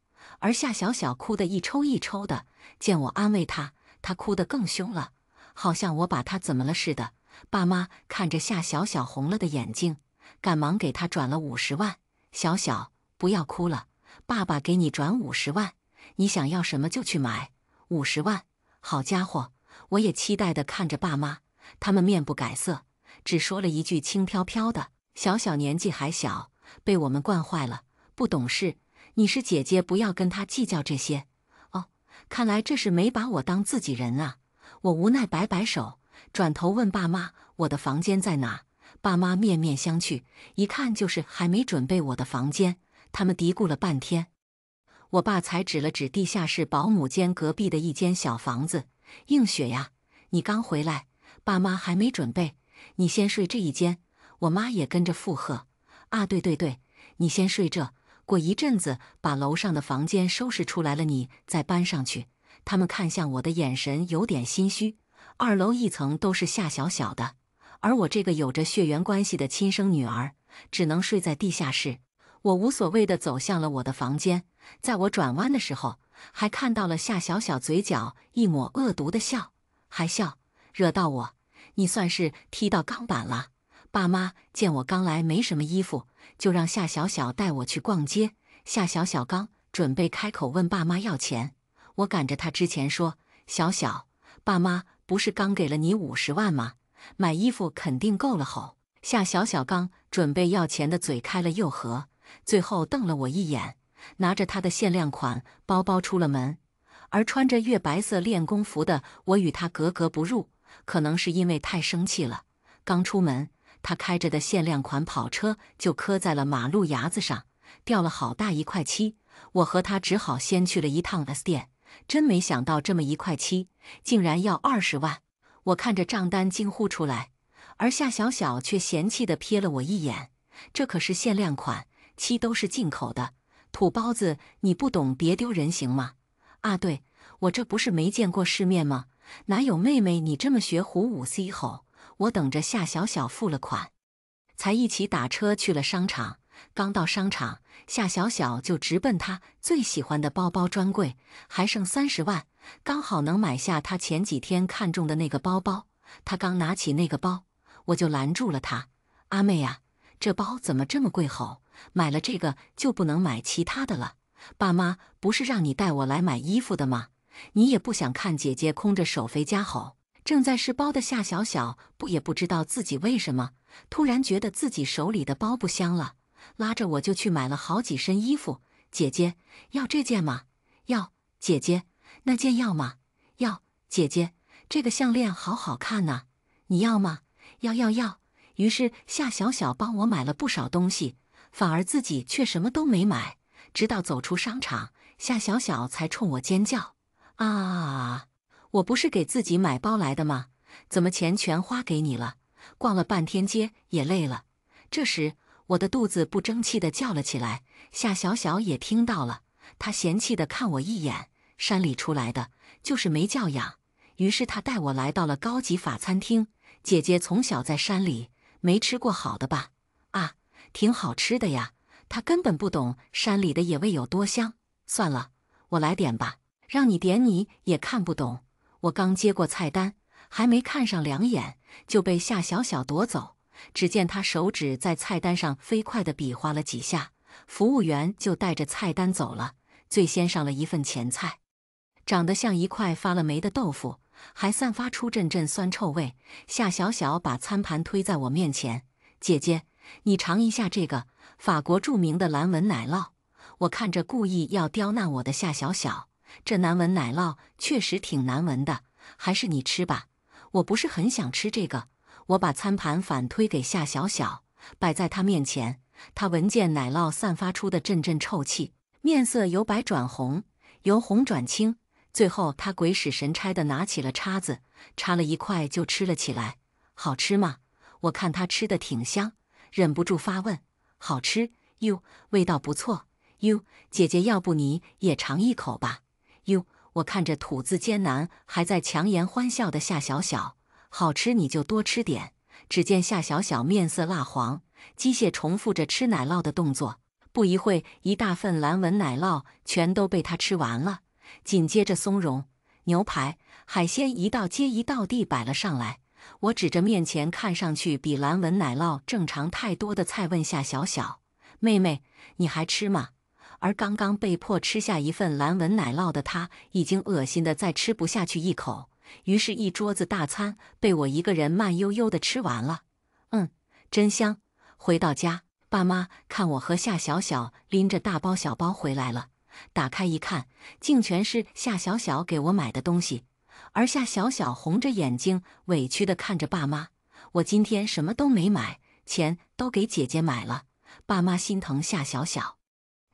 而夏小小哭得一抽一抽的，见我安慰她，她哭得更凶了，好像我把她怎么了似的。爸妈看着夏小小红了的眼睛，赶忙给她转了50万。小小，不要哭了，爸爸给你转50万，你想要什么就去买。50万，好家伙！我也期待地看着爸妈，他们面不改色，只说了一句轻飘飘的：“小小年纪还小，被我们惯坏了，不懂事。你是姐姐，不要跟他计较这些。”哦，看来这是没把我当自己人啊！我无奈摆摆手，转头问爸妈：“我的房间在哪？”爸妈面面相觑，一看就是还没准备我的房间。他们嘀咕了半天，我爸才指了指地下室保姆间隔壁的一间小房子：“映雪呀，你刚回来，爸妈还没准备，你先睡这一间。”我妈也跟着附和：“啊，对对对，你先睡这。过一阵子把楼上的房间收拾出来了，你再搬上去。”他们看向我的眼神有点心虚。2楼1层都是夏小小的，而我这个有着血缘关系的亲生女儿，只能睡在地下室。我无所谓地走向了我的房间，在我转弯的时候，还看到了夏小小嘴角一抹恶毒的笑，还笑，惹到我，你算是踢到钢板了。爸妈见我刚来没什么衣服，就让夏小小带我去逛街。夏小小刚准备开口问爸妈要钱，我赶着他之前说：“小小，爸妈不是刚给了你50万吗？买衣服肯定够了吼。”夏小小刚准备要钱的嘴开了又合，最后瞪了我一眼，拿着他的限量款包包出了门。而穿着月白色练功服的我与他格格不入，可能是因为太生气了。刚出门，他开着的限量款跑车就磕在了马路牙子上，掉了好大一块漆。我和他只好先去了一趟 S 店，真没想到这么一块漆竟然要20万。我看着账单惊呼出来，而夏小小却嫌弃地瞥了我一眼：“这可是限量款，漆都是进口的，土包子你不懂别丢人行吗？”啊，对，我这不是没见过世面吗？哪有妹妹你这么学虎5C 吼？我等着夏小小付了款，才一起打车去了商场。刚到商场，夏小小就直奔他最喜欢的包包专柜，还剩30万，刚好能买下他前几天看中的那个包包。他刚拿起那个包，我就拦住了他：“阿妹呀，这包怎么这么贵吼？买了这个就不能买其他的了？爸妈不是让你带我来买衣服的吗？你也不想看姐姐空着手回家吼？”正在试包的夏小小也不知道自己为什么突然觉得自己手里的包不香了，拉着我就去买了好几身衣服。“姐姐，要这件吗？”“要。”“姐姐，那件要吗？”“要。”“姐姐，这个项链好好看呐，你要吗？”“要。”于是夏小小帮我买了不少东西，反而自己却什么都没买。直到走出商场，夏小小才冲我尖叫：“啊！我不是给自己买包来的吗？怎么钱全花给你了？逛了半天街也累了。”这时我的肚子不争气地叫了起来，夏小小也听到了，她嫌弃地看我一眼：“山里出来的就是没教养。”于是她带我来到了高级法餐厅。“姐姐从小在山里，没吃过好的吧？”“啊，挺好吃的呀。”她根本不懂山里的野味有多香。“算了，我来点吧，让你点你也看不懂。”我刚接过菜单，还没看上2眼，就被夏小小夺走。只见他手指在菜单上飞快地比划了几下，服务员就带着菜单走了，最先上了一份前菜，长得像一块发了霉的豆腐，还散发出阵阵酸臭味。夏小小把餐盘推在我面前，姐姐，你尝一下这个法国著名的蓝纹奶酪。我看着故意要刁难我的夏小小，这难闻奶酪确实挺难闻的，还是你吃吧，我不是很想吃这个。我把餐盘反推给夏小小，摆在他面前。他闻见奶酪散发出的阵阵臭气，面色由白转红，由红转青，最后他鬼使神差地拿起了叉子，插了一块就吃了起来。好吃吗？我看他吃得挺香，忍不住发问。好吃哟，味道不错哟，姐姐要不你也尝一口吧。哟，我看着吐字艰难还在强颜欢笑的夏小小，好吃你就多吃点。只见夏小小面色蜡黄，机械重复着吃奶酪的动作，不一会一大份蓝纹奶酪全都被他吃完了。紧接着松茸、牛排、海鲜一道接一道地摆了上来。我指着面前看上去比蓝纹奶酪正常太多的菜问夏小小：妹妹，你还吃吗？而刚刚被迫吃下一份蓝纹奶酪的他，已经恶心得再吃不下去一口。于是，一桌子大餐被我一个人慢悠悠地吃完了。真香。回到家，爸妈看我和夏小小拎着大包小包回来了，打开一看，竟全是夏小小给我买的东西。而夏小小红着眼睛，委屈地看着爸妈：我今天什么都没买，钱都给姐姐买了。爸妈心疼夏小小，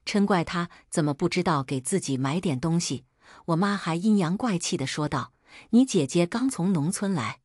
嗔怪他怎么不知道给自己买点东西。我妈还阴阳怪气地说道：你姐姐刚从农村来，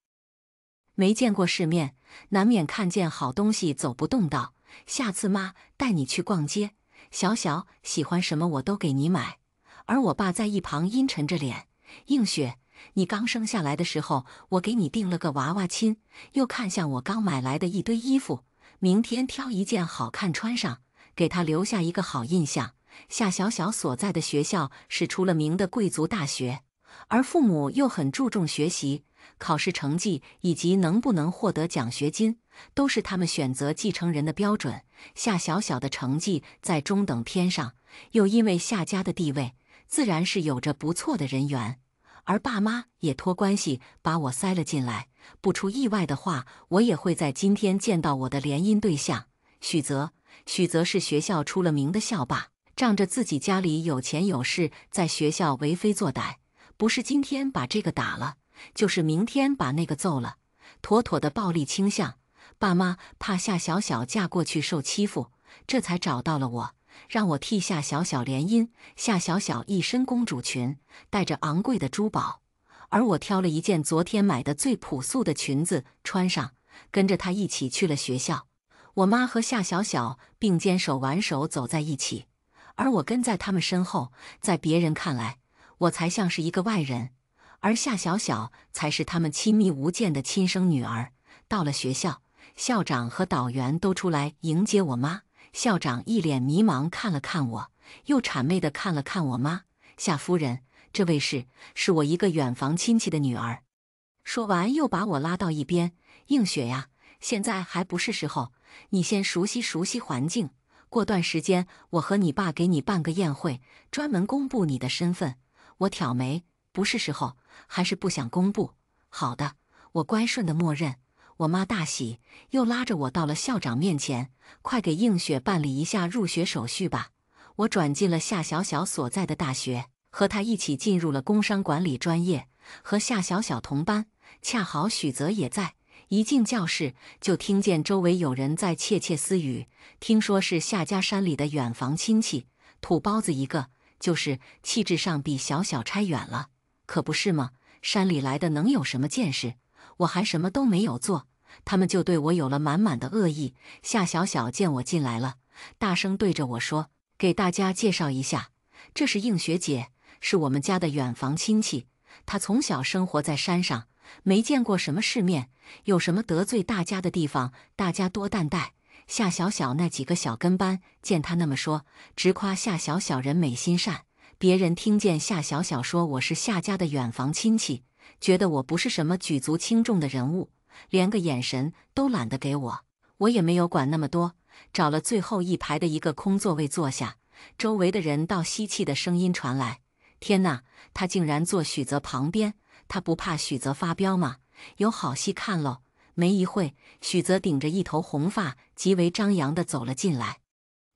没见过世面，难免看见好东西走不动道。下次妈带你去逛街，小小喜欢什么我都给你买。而我爸在一旁阴沉着脸：映雪，你刚生下来的时候，我给你订了个娃娃亲，又看向我刚买来的一堆衣服，明天挑一件好看穿上，给他留下一个好印象。夏小小所在的学校是出了名的贵族大学，而父母又很注重学习，考试成绩以及能不能获得奖学金，都是他们选择继承人的标准。夏小小的成绩在中等偏上，又因为夏家的地位，自然是有着不错的人缘。而爸妈也托关系把我塞了进来，不出意外的话，我也会在今天见到我的联姻对象许泽。许泽是学校出了名的校霸，仗着自己家里有钱有势，在学校为非作歹，不是今天把这个打了，就是明天把那个揍了，妥妥的暴力倾向。爸妈怕夏小小嫁过去受欺负，这才找到了我，让我替夏小小联姻。夏小小一身公主裙，带着昂贵的珠宝，而我挑了一件昨天买的最朴素的裙子穿上，跟着她一起去了学校。我妈和夏小小并肩手挽手走在一起，而我跟在他们身后。在别人看来，我才像是一个外人，而夏小小才是他们亲密无间的亲生女儿。到了学校，校长和导员都出来迎接我妈。校长一脸迷茫看了看我，又谄媚地看了看我妈：夏夫人，这位是我一个远房亲戚的女儿。说完又把我拉到一边：映雪呀，现在还不是时候，你先熟悉熟悉环境，过段时间我和你爸给你办个宴会，专门公布你的身份。我挑眉：不是时候，还是不想公布。好的，我乖顺的默认。我妈大喜，又拉着我到了校长面前：快给映雪办理一下入学手续吧。我转进了夏小小所在的大学，和她一起进入了工商管理专业，和夏小小同班。恰好许泽也在，一进教室就听见周围有人在窃窃私语，听说是夏家山里的远房亲戚，土包子一个，就是气质上比小小差远了。可不是吗？山里来的能有什么见识？我还什么都没有做，他们就对我有了满满的恶意。夏小小见我进来了，大声对着我说：给大家介绍一下，这是映雪姐，是我们家的远房亲戚。她从小生活在山上，没见过什么世面，有什么得罪大家的地方，大家多担待。夏小小那几个小跟班见她那么说，直夸夏小小人美心善。别人听见夏小小说我是夏家的远房亲戚，觉得我不是什么举足轻重的人物，连个眼神都懒得给我。我也没有管那么多，找了最后一排的一个空座位坐下。周围的人倒吸气的声音传来：天哪，他竟然坐许泽旁边，他不怕许泽发飙吗？有好戏看喽！没一会，许泽顶着一头红发，极为张扬地走了进来。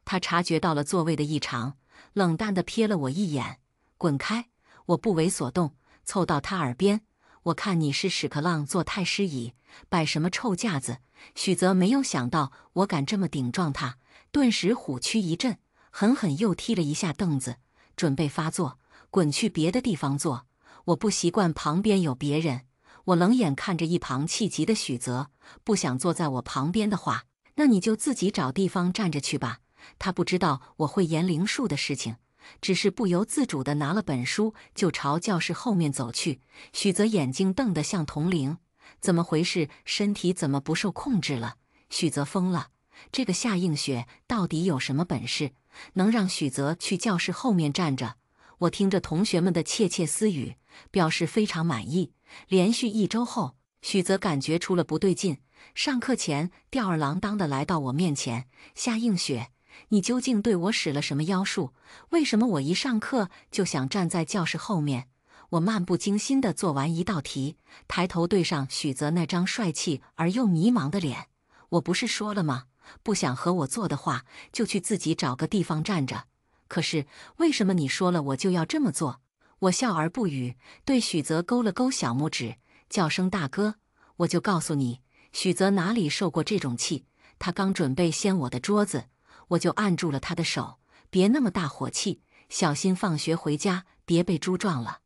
他察觉到了座位的异常，冷淡地瞥了我一眼：滚开！我不为所动，凑到他耳边：我看你是屎壳郎坐太师椅，摆什么臭架子？许泽没有想到我敢这么顶撞他，顿时虎躯一震，狠狠又踢了一下凳子，准备发作，滚去别的地方坐。我不习惯旁边有别人，我冷眼看着一旁气急的许泽，不想坐在我旁边的话，那你就自己找地方站着去吧。他不知道我会言灵术的事情，只是不由自主地拿了本书就朝教室后面走去。许泽眼睛瞪得像铜铃，怎么回事？身体怎么不受控制了？许泽疯了！这个夏映雪到底有什么本事，能让许泽去教室后面站着？我听着同学们的窃窃私语，表示非常满意。连续1周后，许泽感觉出了不对劲，上课前吊儿郎当地来到我面前：夏映雪，你究竟对我使了什么妖术？为什么我一上课就想站在教室后面？我漫不经心地做完一道题，抬头对上许泽那张帅气而又迷茫的脸：我不是说了吗？不想和我做的话，就去自己找个地方站着。可是为什么你说了我就要这么做？我笑而不语，对许泽勾了勾小拇指，叫声大哥。我就告诉你，许泽哪里受过这种气？他刚准备掀我的桌子，我就按住了他的手，别那么大火气，小心放学回家别被猪撞了。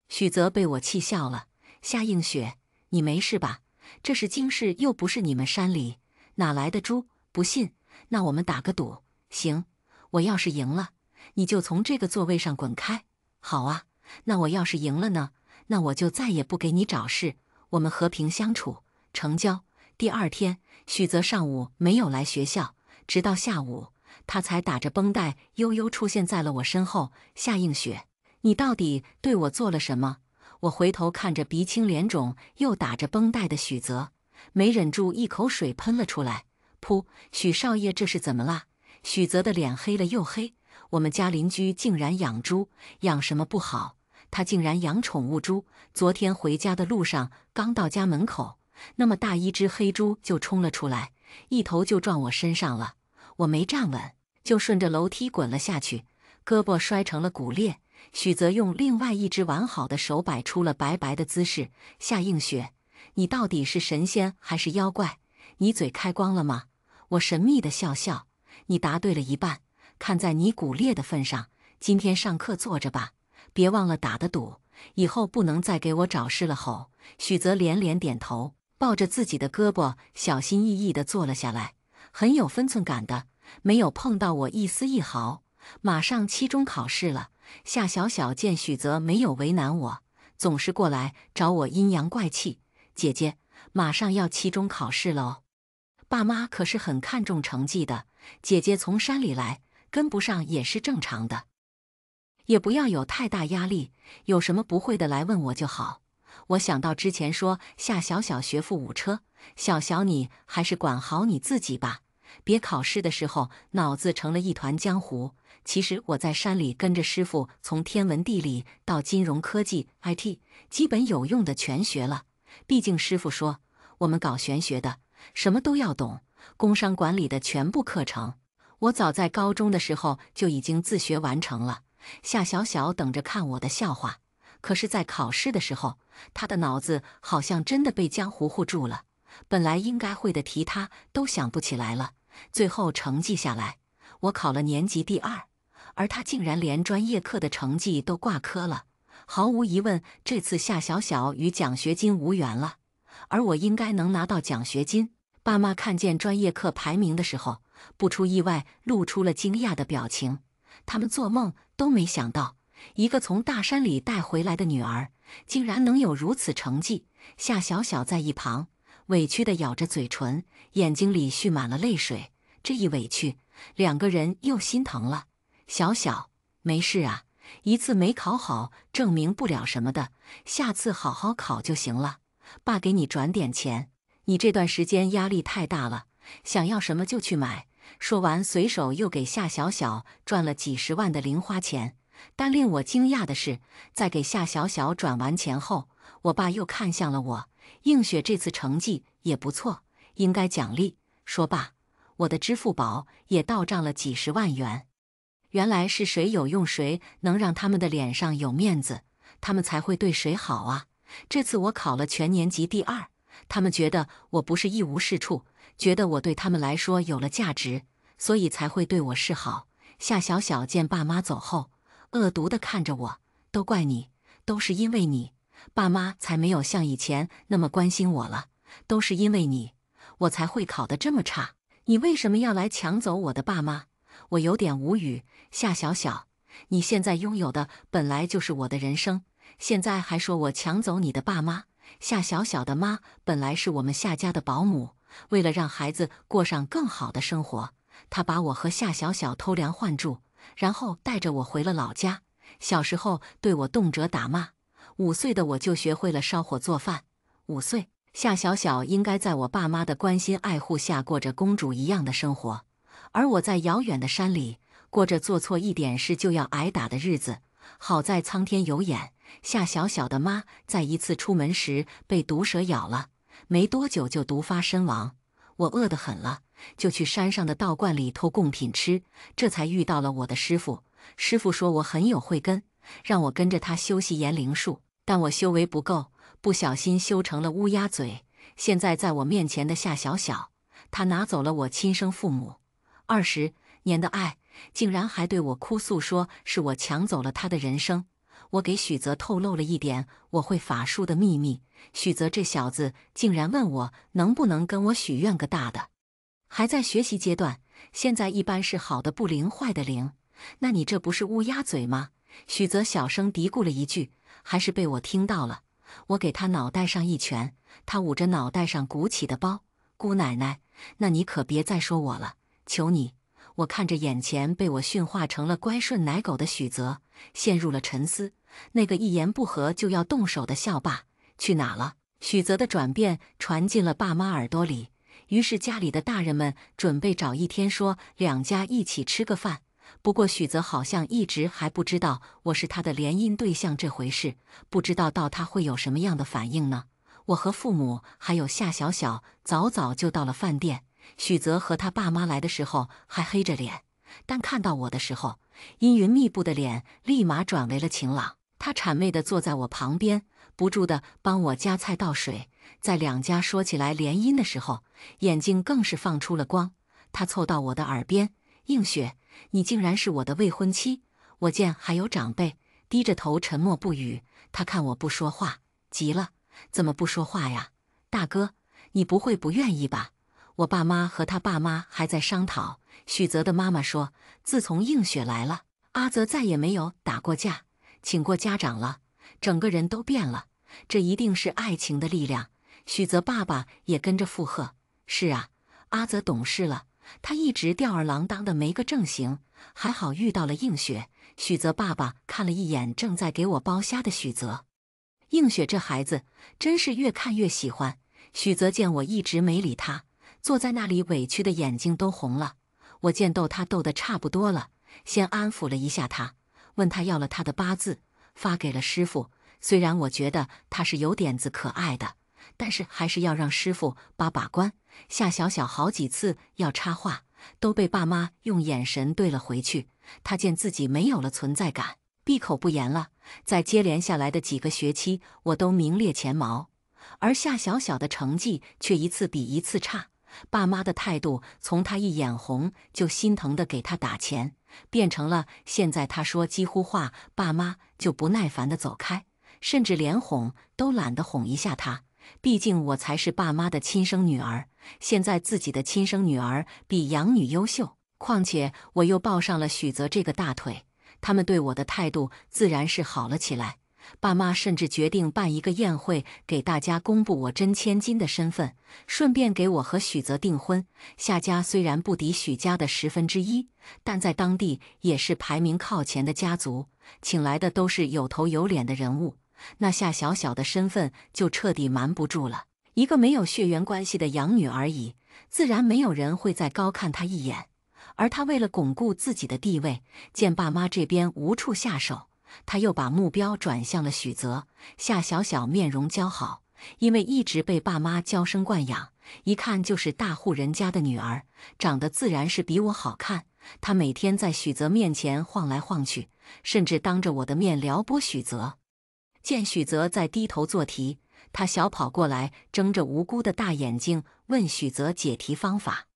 许泽被我气笑了：夏映雪，你没事吧？这是京市，又不是你们山里，哪来的猪？不信，那我们打个赌。行，我要是赢了，你就从这个座位上滚开。好啊，那我要是赢了呢？那我就再也不给你找事，我们和平相处。成交。第2天，许泽上午没有来学校，直到下午，他才打着绷带悠悠出现在了我身后。夏映雪，你到底对我做了什么？我回头看着鼻青脸肿又打着绷带的许泽，没忍住一口水喷了出来。噗！许少爷这是怎么啦？许泽的脸黑了又黑。我们家邻居竟然养猪，养什么不好？他竟然养宠物猪。昨天回家的路上，刚到家门口，那么大一只黑猪就冲了出来，一头就撞我身上了。我没站稳，就顺着楼梯滚了下去，胳膊摔成了骨裂。许泽用另外一只完好的手摆出了白白的姿势。夏映雪，你到底是神仙还是妖怪？你嘴开光了吗？我神秘地笑笑：你答对了一半，看在你骨裂的份上，今天上课坐着吧，别忘了打的赌，以后不能再给我找事了。吼！许泽连连点头，抱着自己的胳膊，小心翼翼地坐了下来，很有分寸感的，没有碰到我一丝一毫。马上期中考试了，夏小小见许泽没有为难我，总是过来找我阴阳怪气：姐姐，马上要期中考试了哦，爸妈可是很看重成绩的，姐姐从山里来，跟不上也是正常的，也不要有太大压力，有什么不会的来问我就好。我想到之前说夏小小学富五车，小小你还是管好你自己吧，别考试的时候脑子成了一团浆糊。其实我在山里跟着师傅，从天文地理到金融科技 IT， 基本有用的全学了。毕竟师傅说，我们搞玄学的什么都要懂，工商管理的全部课程，我早在高中的时候就已经自学完成了。夏小小等着看我的笑话，可是在考试的时候，他的脑子好像真的被浆糊糊住了，本来应该会的题他都想不起来了。最后成绩下来，我考了年级第2，而他竟然连专业课的成绩都挂科了。毫无疑问，这次夏小小与奖学金无缘了，而我应该能拿到奖学金。爸妈看见专业课排名的时候，不出意外露出了惊讶的表情，他们做梦都没想到，一个从大山里带回来的女儿竟然能有如此成绩。夏小小在一旁委屈地咬着嘴唇，眼睛里蓄满了泪水。这一委屈，2个人又心疼了。小小，没事啊，一次没考好证明不了什么的，下次好好考就行了，爸给你转点钱。你这段时间压力太大了，想要什么就去买。说完，随手又给夏小小转了几十万的零花钱。但令我惊讶的是，在给夏小小转完钱后，我爸又看向了我。映雪这次成绩也不错，应该奖励。说罢，我的支付宝也到账了几十万元。原来是谁有用谁能让他们的脸上有面子，他们才会对谁好啊。这次我考了全年级第2，他们觉得我不是一无是处，觉得我对他们来说有了价值，所以才会对我示好。夏小小见爸妈走后，恶毒地看着我，都怪你，都是因为你，爸妈才没有像以前那么关心我了，都是因为你，我才会考得这么差。你为什么要来抢走我的爸妈？我有点无语。夏小小，你现在拥有的本来就是我的人生，现在还说我抢走你的爸妈。夏小小的妈本来是我们夏家的保姆，为了让孩子过上更好的生活，她把我和夏小小偷梁换柱，然后带着我回了老家。小时候对我动辄打骂，5岁的我就学会了烧火做饭。5岁，夏小小应该在我爸妈的关心爱护下过着公主一样的生活，而我在遥远的山里过着做错一点事就要挨打的日子。好在苍天有眼，夏小小的妈在一次出门时被毒蛇咬了，没多久就毒发身亡。我饿得很了，就去山上的道观里偷贡品吃，这才遇到了我的师傅。师傅说我很有慧根，让我跟着他修习延灵术，但我修为不够，不小心修成了乌鸦嘴。现在在我面前的夏小小，他拿走了我亲生父母20年的爱，竟然还对我哭诉说是我抢走了他的人生。我给许泽透露了一点我会法术的秘密，许泽这小子竟然问我能不能跟我许愿个大的。还在学习阶段，现在一般是好的不灵坏的灵，那你这不是乌鸦嘴吗？许泽小声嘀咕了一句，还是被我听到了。我给他脑袋上一拳，他捂着脑袋上鼓起的包，姑奶奶，那你可别再说我了，求你。我看着眼前被我驯化成了乖顺奶狗的许泽，陷入了沉思。那个一言不合就要动手的校霸去哪了？许泽的转变传进了爸妈耳朵里，于是家里的大人们准备找一天说两家一起吃个饭。不过许泽好像一直还不知道我是他的联姻对象这回事，不知道他会有什么样的反应呢？我和父母还有夏小小早早就到了饭店。许泽和他爸妈来的时候还黑着脸，但看到我的时候，阴云密布的脸立马转为了晴朗。他谄媚地坐在我旁边，不住地帮我夹菜倒水。在两家说起来联姻的时候，眼睛更是放出了光。他凑到我的耳边：“映雪，你竟然是我的未婚妻！”我见还有长辈，低着头沉默不语。他看我不说话，急了：“怎么不说话呀？大哥，你不会不愿意吧？”我爸妈和他爸妈还在商讨。许泽的妈妈说，自从映雪来了，阿泽再也没有打过架，请过家长了，整个人都变了，这一定是爱情的力量。许泽爸爸也跟着附和：“是啊，阿泽懂事了，他一直吊儿郎当的没个正形，还好遇到了映雪。”许泽爸爸看了一眼正在给我剥虾的许泽，映雪这孩子真是越看越喜欢。许泽见我一直没理他，坐在那里委屈的眼睛都红了。我见逗他逗得差不多了，先安抚了一下他，问他要了他的八字，发给了师傅。虽然我觉得他是有点子可爱的，但是还是要让师傅把关。夏小小好几次要插话，都被爸妈用眼神对了回去。他见自己没有了存在感，闭口不言了。在接连下来的几个学期，我都名列前茅，而夏小小的成绩却一次比一次差。爸妈的态度从他一眼红就心疼的给他打钱，变成了现在他说几乎话，爸妈就不耐烦的走开，甚至连哄都懒得哄一下他。毕竟我才是爸妈的亲生女儿，现在自己的亲生女儿比养女优秀，况且我又抱上了许泽这个大腿，他们对我的态度自然是好了起来。爸妈甚至决定办一个宴会，给大家公布我真千金的身份，顺便给我和许泽订婚。夏家虽然不敌许家的1/10，但在当地也是排名靠前的家族，请来的都是有头有脸的人物，那夏小小的身份就彻底瞒不住了。一个没有血缘关系的养女而已，自然没有人会再高看他一眼。而他为了巩固自己的地位，见爸妈这边无处下手，他又把目标转向了许泽。夏小小面容姣好，因为一直被爸妈娇生惯养，一看就是大户人家的女儿，长得自然是比我好看。她每天在许泽面前晃来晃去，甚至当着我的面撩拨许泽。见许泽在低头做题，他小跑过来，睁着无辜的大眼睛问许泽解题方法。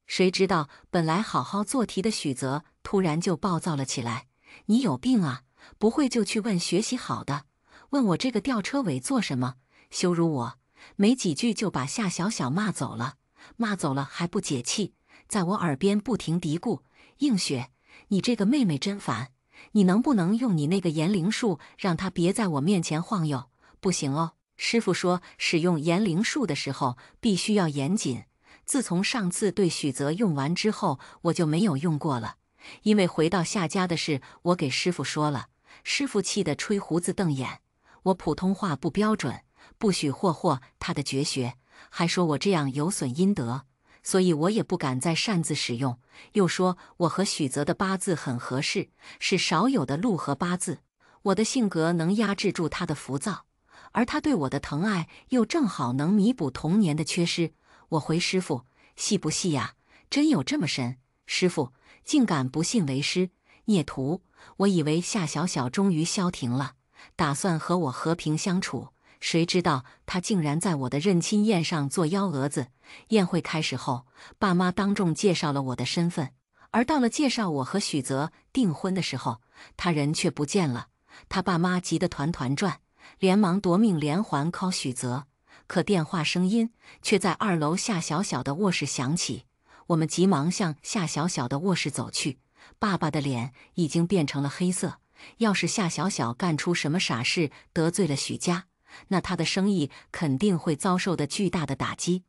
谁知道本来好好做题的许泽突然就暴躁了起来：“你有病啊！不会就去问学习好的，问我这个吊车尾做什么？羞辱我！”没几句就把夏小小骂走了，骂走了还不解气，在我耳边不停嘀咕：“映雪，你这个妹妹真烦，你能不能用你那个言灵术，让她别在我面前晃悠？不行哦，师傅说使用言灵术的时候必须要严谨。自从上次对许泽用完之后，我就没有用过了。因为回到夏家的事，我给师傅说了，师傅气得吹胡子瞪眼。我普通话不标准，不许霍霍他的绝学，还说我这样有损阴德，所以我也不敢再擅自使用。又说我和许泽的八字很合适，是少有的禄合八字，我的性格能压制住他的浮躁，而他对我的疼爱又正好能弥补童年的缺失。我回师傅：“细不细呀？真有这么深？”师傅竟敢不信为师，孽徒！我以为夏小小终于消停了，打算和我和平相处，谁知道他竟然在我的认亲宴上做幺蛾子。宴会开始后，爸妈当众介绍了我的身份，而到了介绍我和许泽订婚的时候，他人却不见了。他爸妈急得团团转，连忙夺命连环 call 许泽。可电话声音却在2楼夏小小的卧室响起，我们急忙向夏小小的卧室走去。爸爸的脸已经变成了黑色，要是夏小小干出什么傻事得罪了许家，那他的生意肯定会遭受的巨大的打击。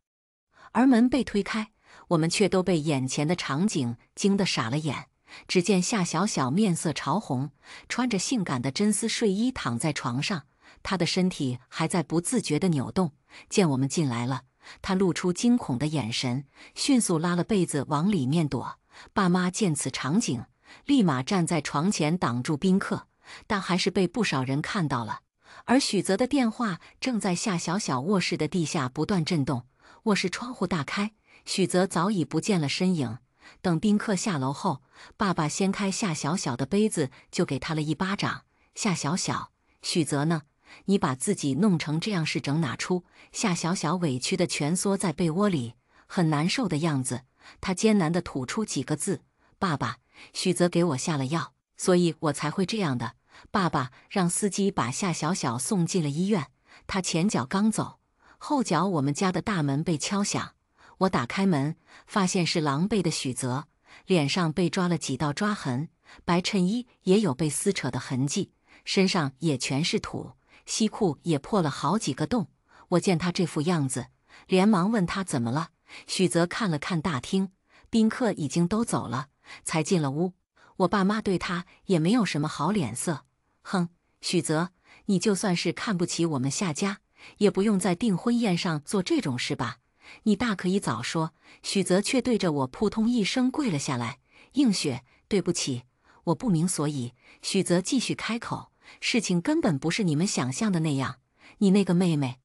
而门被推开，我们却都被眼前的场景惊得傻了眼。只见夏小小面色潮红，穿着性感的真丝睡衣躺在床上，她的身体还在不自觉地扭动。见我们进来了，他露出惊恐的眼神，迅速拉了被子往里面躲。爸妈见此场景，立马站在床前挡住宾客，但还是被不少人看到了。而许泽的电话正在夏小小卧室的地下不断震动，卧室窗户大开，许泽早已不见了身影。等宾客下楼后，爸爸掀开夏小小的杯子，就给他了一巴掌：“夏小小，许泽呢？你把自己弄成这样是整哪出？”夏小小委屈地蜷缩在被窝里，很难受的样子。她艰难地吐出几个字：“爸爸，许泽给我下了药，所以我才会这样的。”爸爸让司机把夏小小送进了医院。他前脚刚走，后脚我们家的大门被敲响。我打开门，发现是狼狈的许泽，脸上被抓了几道抓痕，白衬衣也有被撕扯的痕迹，身上也全是土。西裤也破了好几个洞。我见他这副样子，连忙问他怎么了。许泽看了看大厅，宾客已经都走了，才进了屋。我爸妈对他也没有什么好脸色。哼，许泽，你就算是看不起我们夏家，也不用在订婚宴上做这种事吧？你大可以早说。许泽却对着我扑通一声跪了下来：“映雪，对不起，我不明所以。”许泽继续开口：“事情根本不是你们想象的那样。你那个妹妹，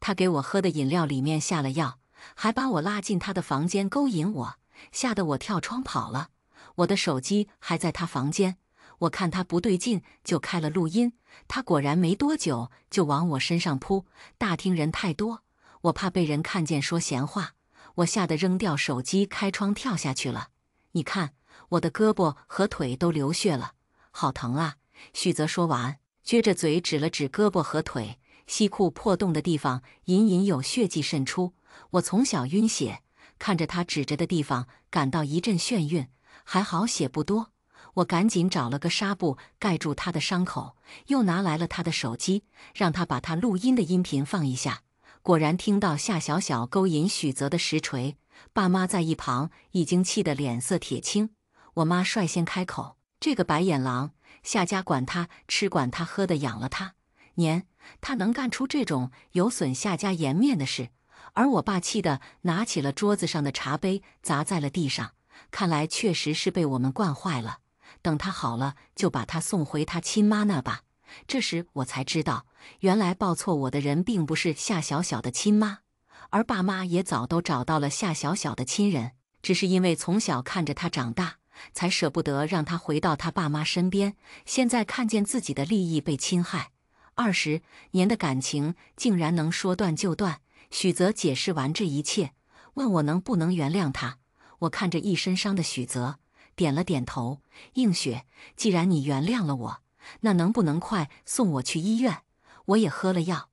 她给我喝的饮料里面下了药，还把我拉进她的房间勾引我，吓得我跳窗跑了。我的手机还在她房间，我看她不对劲，就开了录音。她果然没多久就往我身上扑。大厅人太多，我怕被人看见说闲话，我吓得扔掉手机，开窗跳下去了。你看，我的胳膊和腿都流血了，好疼啊！”许泽说完，撅着嘴指了指胳膊和腿，西裤破洞的地方隐隐有血迹渗出。我从小晕血，看着他指着的地方，感到一阵眩晕。还好血不多，我赶紧找了个纱布盖住他的伤口，又拿来了他的手机，让他把他录音的音频放一下。果然听到夏小小勾引许泽的实锤。爸妈在一旁已经气得脸色铁青。我妈率先开口：“这个白眼狼，夏家管他吃管他喝的养了他，年他能干出这种有损夏家颜面的事，而我爸气得拿起了桌子上的茶杯砸在了地上，看来确实是被我们惯坏了。等他好了，就把他送回他亲妈那吧。这时我才知道，原来报错我的人并不是夏小小的亲妈，而爸妈也早都找到了夏小小的亲人，只是因为从小看着他长大，才舍不得让他回到他爸妈身边。现在看见自己的利益被侵害，20年的感情竟然能说断就断。许泽解释完这一切，问我能不能原谅他。我看着一身伤的许泽，点了点头。映雪，既然你原谅了我，那能不能快送我去医院？我也喝了药，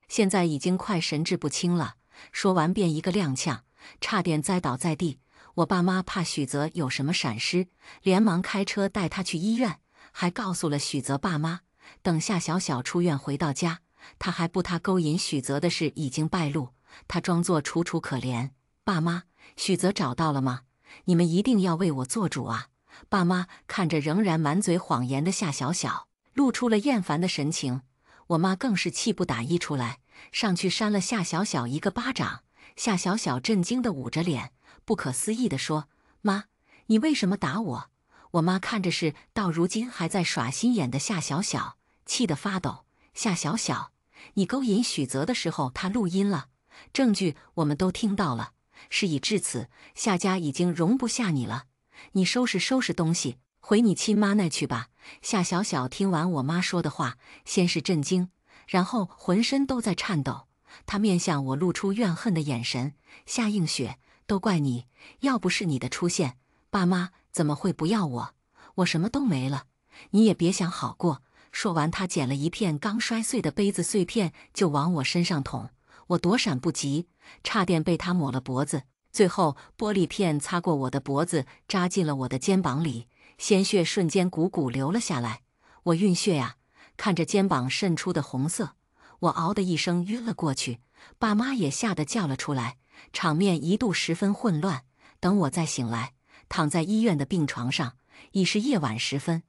现在已经快神志不清了。说完便一个踉跄，差点栽倒在地。我爸妈怕许泽有什么闪失，连忙开车带他去医院，还告诉了许泽爸妈，等夏小小出院回到家，他还不他勾引许泽的事已经败露。他装作楚楚可怜：“爸妈，许泽找到了吗？你们一定要为我做主啊！”爸妈看着仍然满嘴谎言的夏小小，露出了厌烦的神情。我妈更是气不打一处来，上去扇了夏小小一个巴掌。夏小小震惊地捂着脸，不可思议地说：“妈，你为什么打我？”我妈看着是到如今还在耍心眼的夏小小，气得发抖。夏小小，你勾引许泽的时候，他录音了，证据我们都听到了。事已至此，夏家已经容不下你了，你收拾东西，回你亲妈那去吧。夏小小听完我妈说的话，先是震惊，然后浑身都在颤抖。她面向我露出怨恨的眼神：“夏映雪，都怪你，要不是你的出现，爸妈怎么会不要我？我什么都没了，你也别想好过。”说完，他捡了一片刚摔碎的杯子碎片就往我身上捅，我躲闪不及，差点被他抹了脖子。最后玻璃片擦过我的脖子，扎进了我的肩膀里，鲜血瞬间汩汩流了下来。我晕血呀！看着肩膀渗出的红色，我嗷的一声晕了过去。爸妈也吓得叫了出来，场面一度十分混乱。等我再醒来，躺在医院的病床上，已是夜晚时分。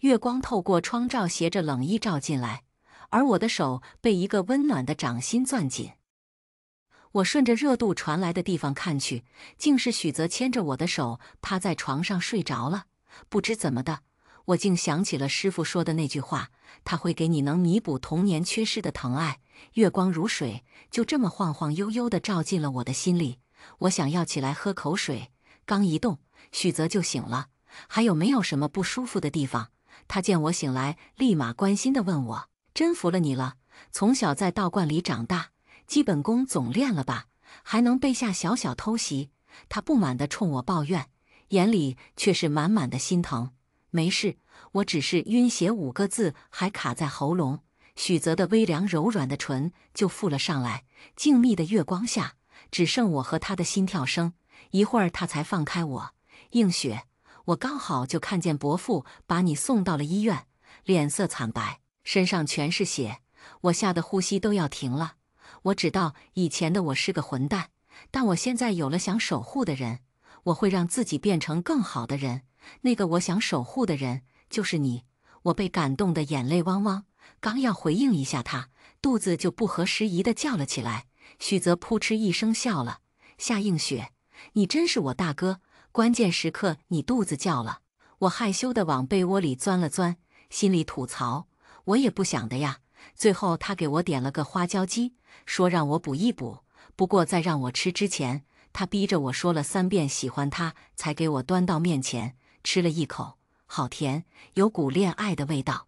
月光透过窗罩斜着冷意照进来，而我的手被一个温暖的掌心攥紧。我顺着热度传来的地方看去，竟是许泽牵着我的手趴在床上睡着了。不知怎么的，我竟想起了师傅说的那句话，他会给你能弥补童年缺失的疼爱。月光如水，就这么晃晃悠悠地照进了我的心里。我想要起来喝口水，刚一动，许泽就醒了。还有没有什么不舒服的地方？他见我醒来，立马关心地问我：“真服了你了，从小在道观里长大，基本功总练了吧？还能被夏小小偷袭？”他不满地冲我抱怨，眼里却是满满的心疼。没事，我只是晕血5个字还卡在喉咙。许泽的微凉柔软的唇就附了上来，静谧的月光下，只剩我和他的心跳声。一会儿他才放开我：“映雪，我刚好就看见伯父把你送到了医院，脸色惨白，身上全是血。”我吓得呼吸都要停了。我知道以前的我是个混蛋，但我现在有了想守护的人，我会让自己变成更好的人。那个我想守护的人就是你。我被感动得眼泪汪汪，刚要回应一下他，肚子就不合时宜地叫了起来。许泽扑哧一声笑了：“夏映雪，你真是我大哥，关键时刻你肚子叫了。”我害羞地往被窝里钻了钻，心里吐槽：我也不想的呀。最后他给我点了个花椒鸡，说让我补一补，不过在让我吃之前，他逼着我说了3遍喜欢他，才给我端到面前。吃了一口，好甜，有股恋爱的味道。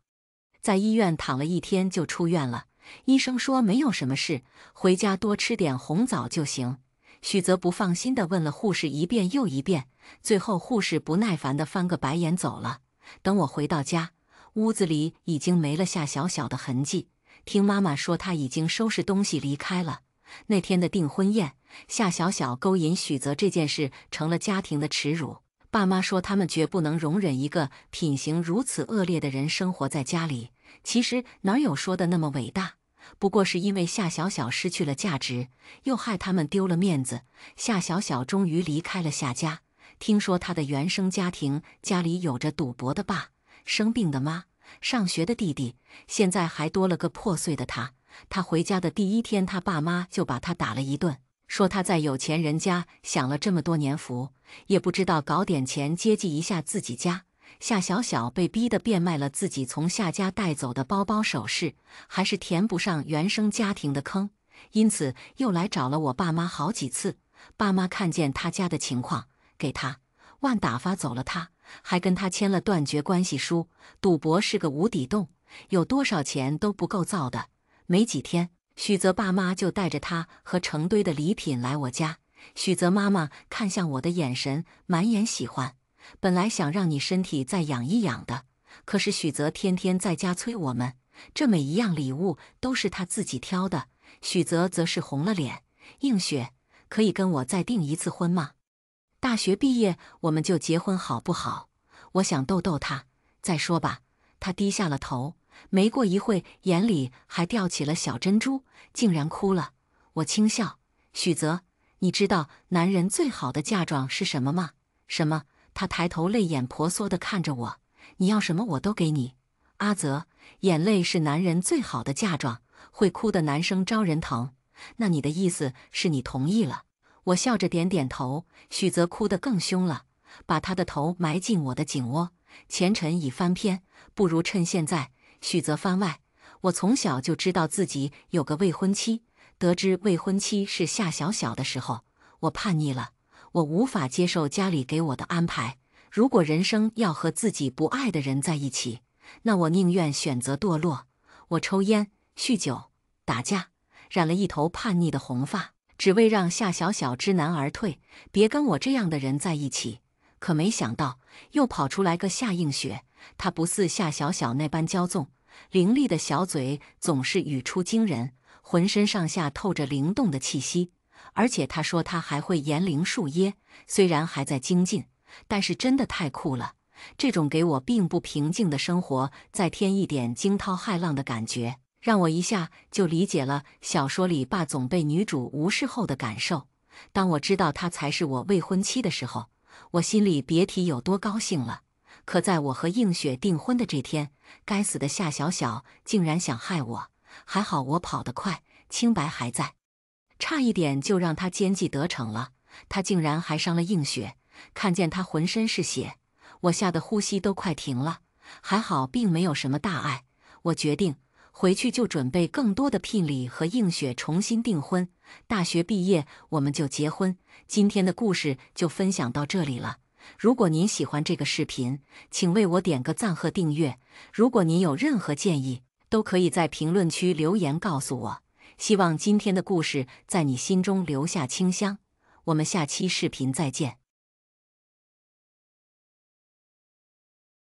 在医院躺了1天就出院了，医生说没有什么事，回家多吃点红枣就行。许泽不放心地问了护士一遍又一遍，最后护士不耐烦地翻个白眼走了。等我回到家，屋子里已经没了夏小小的痕迹。听妈妈说她已经收拾东西离开了。那天的订婚宴，夏小小勾引许泽这件事成了家庭的耻辱。爸妈说他们绝不能容忍一个品行如此恶劣的人生活在家里。其实哪有说的那么伟大，不过是因为夏小小失去了价值，又害他们丢了面子。夏小小终于离开了夏家。听说她的原生家庭家里有着赌博的爸、生病的妈、上学的弟弟，现在还多了个破碎的他。他回家的第一天，他爸妈就把他打了一顿，说他在有钱人家享了这么多年福，也不知道搞点钱接济一下自己家。夏小小被逼得变卖了自己从夏家带走的包包首饰，还是填不上原生家庭的坑，因此又来找了我爸妈好几次。爸妈看见他家的情况，给他万打发走了他，还跟他签了断绝关系书。赌博是个无底洞，有多少钱都不够造的。没几天，许泽爸妈就带着他和成堆的礼品来我家。许泽妈妈看向我的眼神满眼喜欢，本来想让你身体再养一养的，可是许泽天天在家催我们，这每一样礼物都是他自己挑的。许泽则是红了脸，映雪，可以跟我再订一次婚吗？大学毕业我们就结婚好不好？我想逗逗他，再说吧。他低下了头，没过一会，眼里还掉起了小珍珠，竟然哭了。我轻笑，许泽，你知道男人最好的嫁妆是什么吗？什么？他抬头泪眼婆娑地看着我，你要什么我都给你。阿泽，眼泪是男人最好的嫁妆，会哭的男生招人疼。那你的意思是你同意了？我笑着点点头。许泽哭得更凶了，把他的头埋进我的颈窝。前尘已翻篇，不如趁现在。许泽番外，我从小就知道自己有个未婚妻，得知未婚妻是夏小小的时候，我叛逆了。我无法接受家里给我的安排，如果人生要和自己不爱的人在一起，那我宁愿选择堕落。我抽烟、酗酒、打架，染了一头叛逆的红发，只为让夏小小知难而退，别跟我这样的人在一起。可没想到，又跑出来个夏映雪，她不似夏小小那般骄纵，伶俐的小嘴总是语出惊人，浑身上下透着灵动的气息。而且他说他还会言灵术耶，虽然还在精进，但是真的太酷了。这种给我并不平静的生活再添一点惊涛骇浪的感觉，让我一下就理解了小说里爸总被女主无视后的感受。当我知道她才是我未婚妻的时候，我心里别提有多高兴了。可在我和映雪订婚的这天，该死的夏小小竟然想害我，还好我跑得快，清白还在。差一点就让他奸计得逞了，他竟然还伤了映雪。看见他浑身是血，我吓得呼吸都快停了。还好并没有什么大碍，我决定回去就准备更多的聘礼和映雪重新订婚。大学毕业我们就结婚。今天的故事就分享到这里了。如果您喜欢这个视频，请为我点个赞和订阅。如果您有任何建议，都可以在评论区留言告诉我。希望今天的故事在你心中留下清香。我们下期视频再见。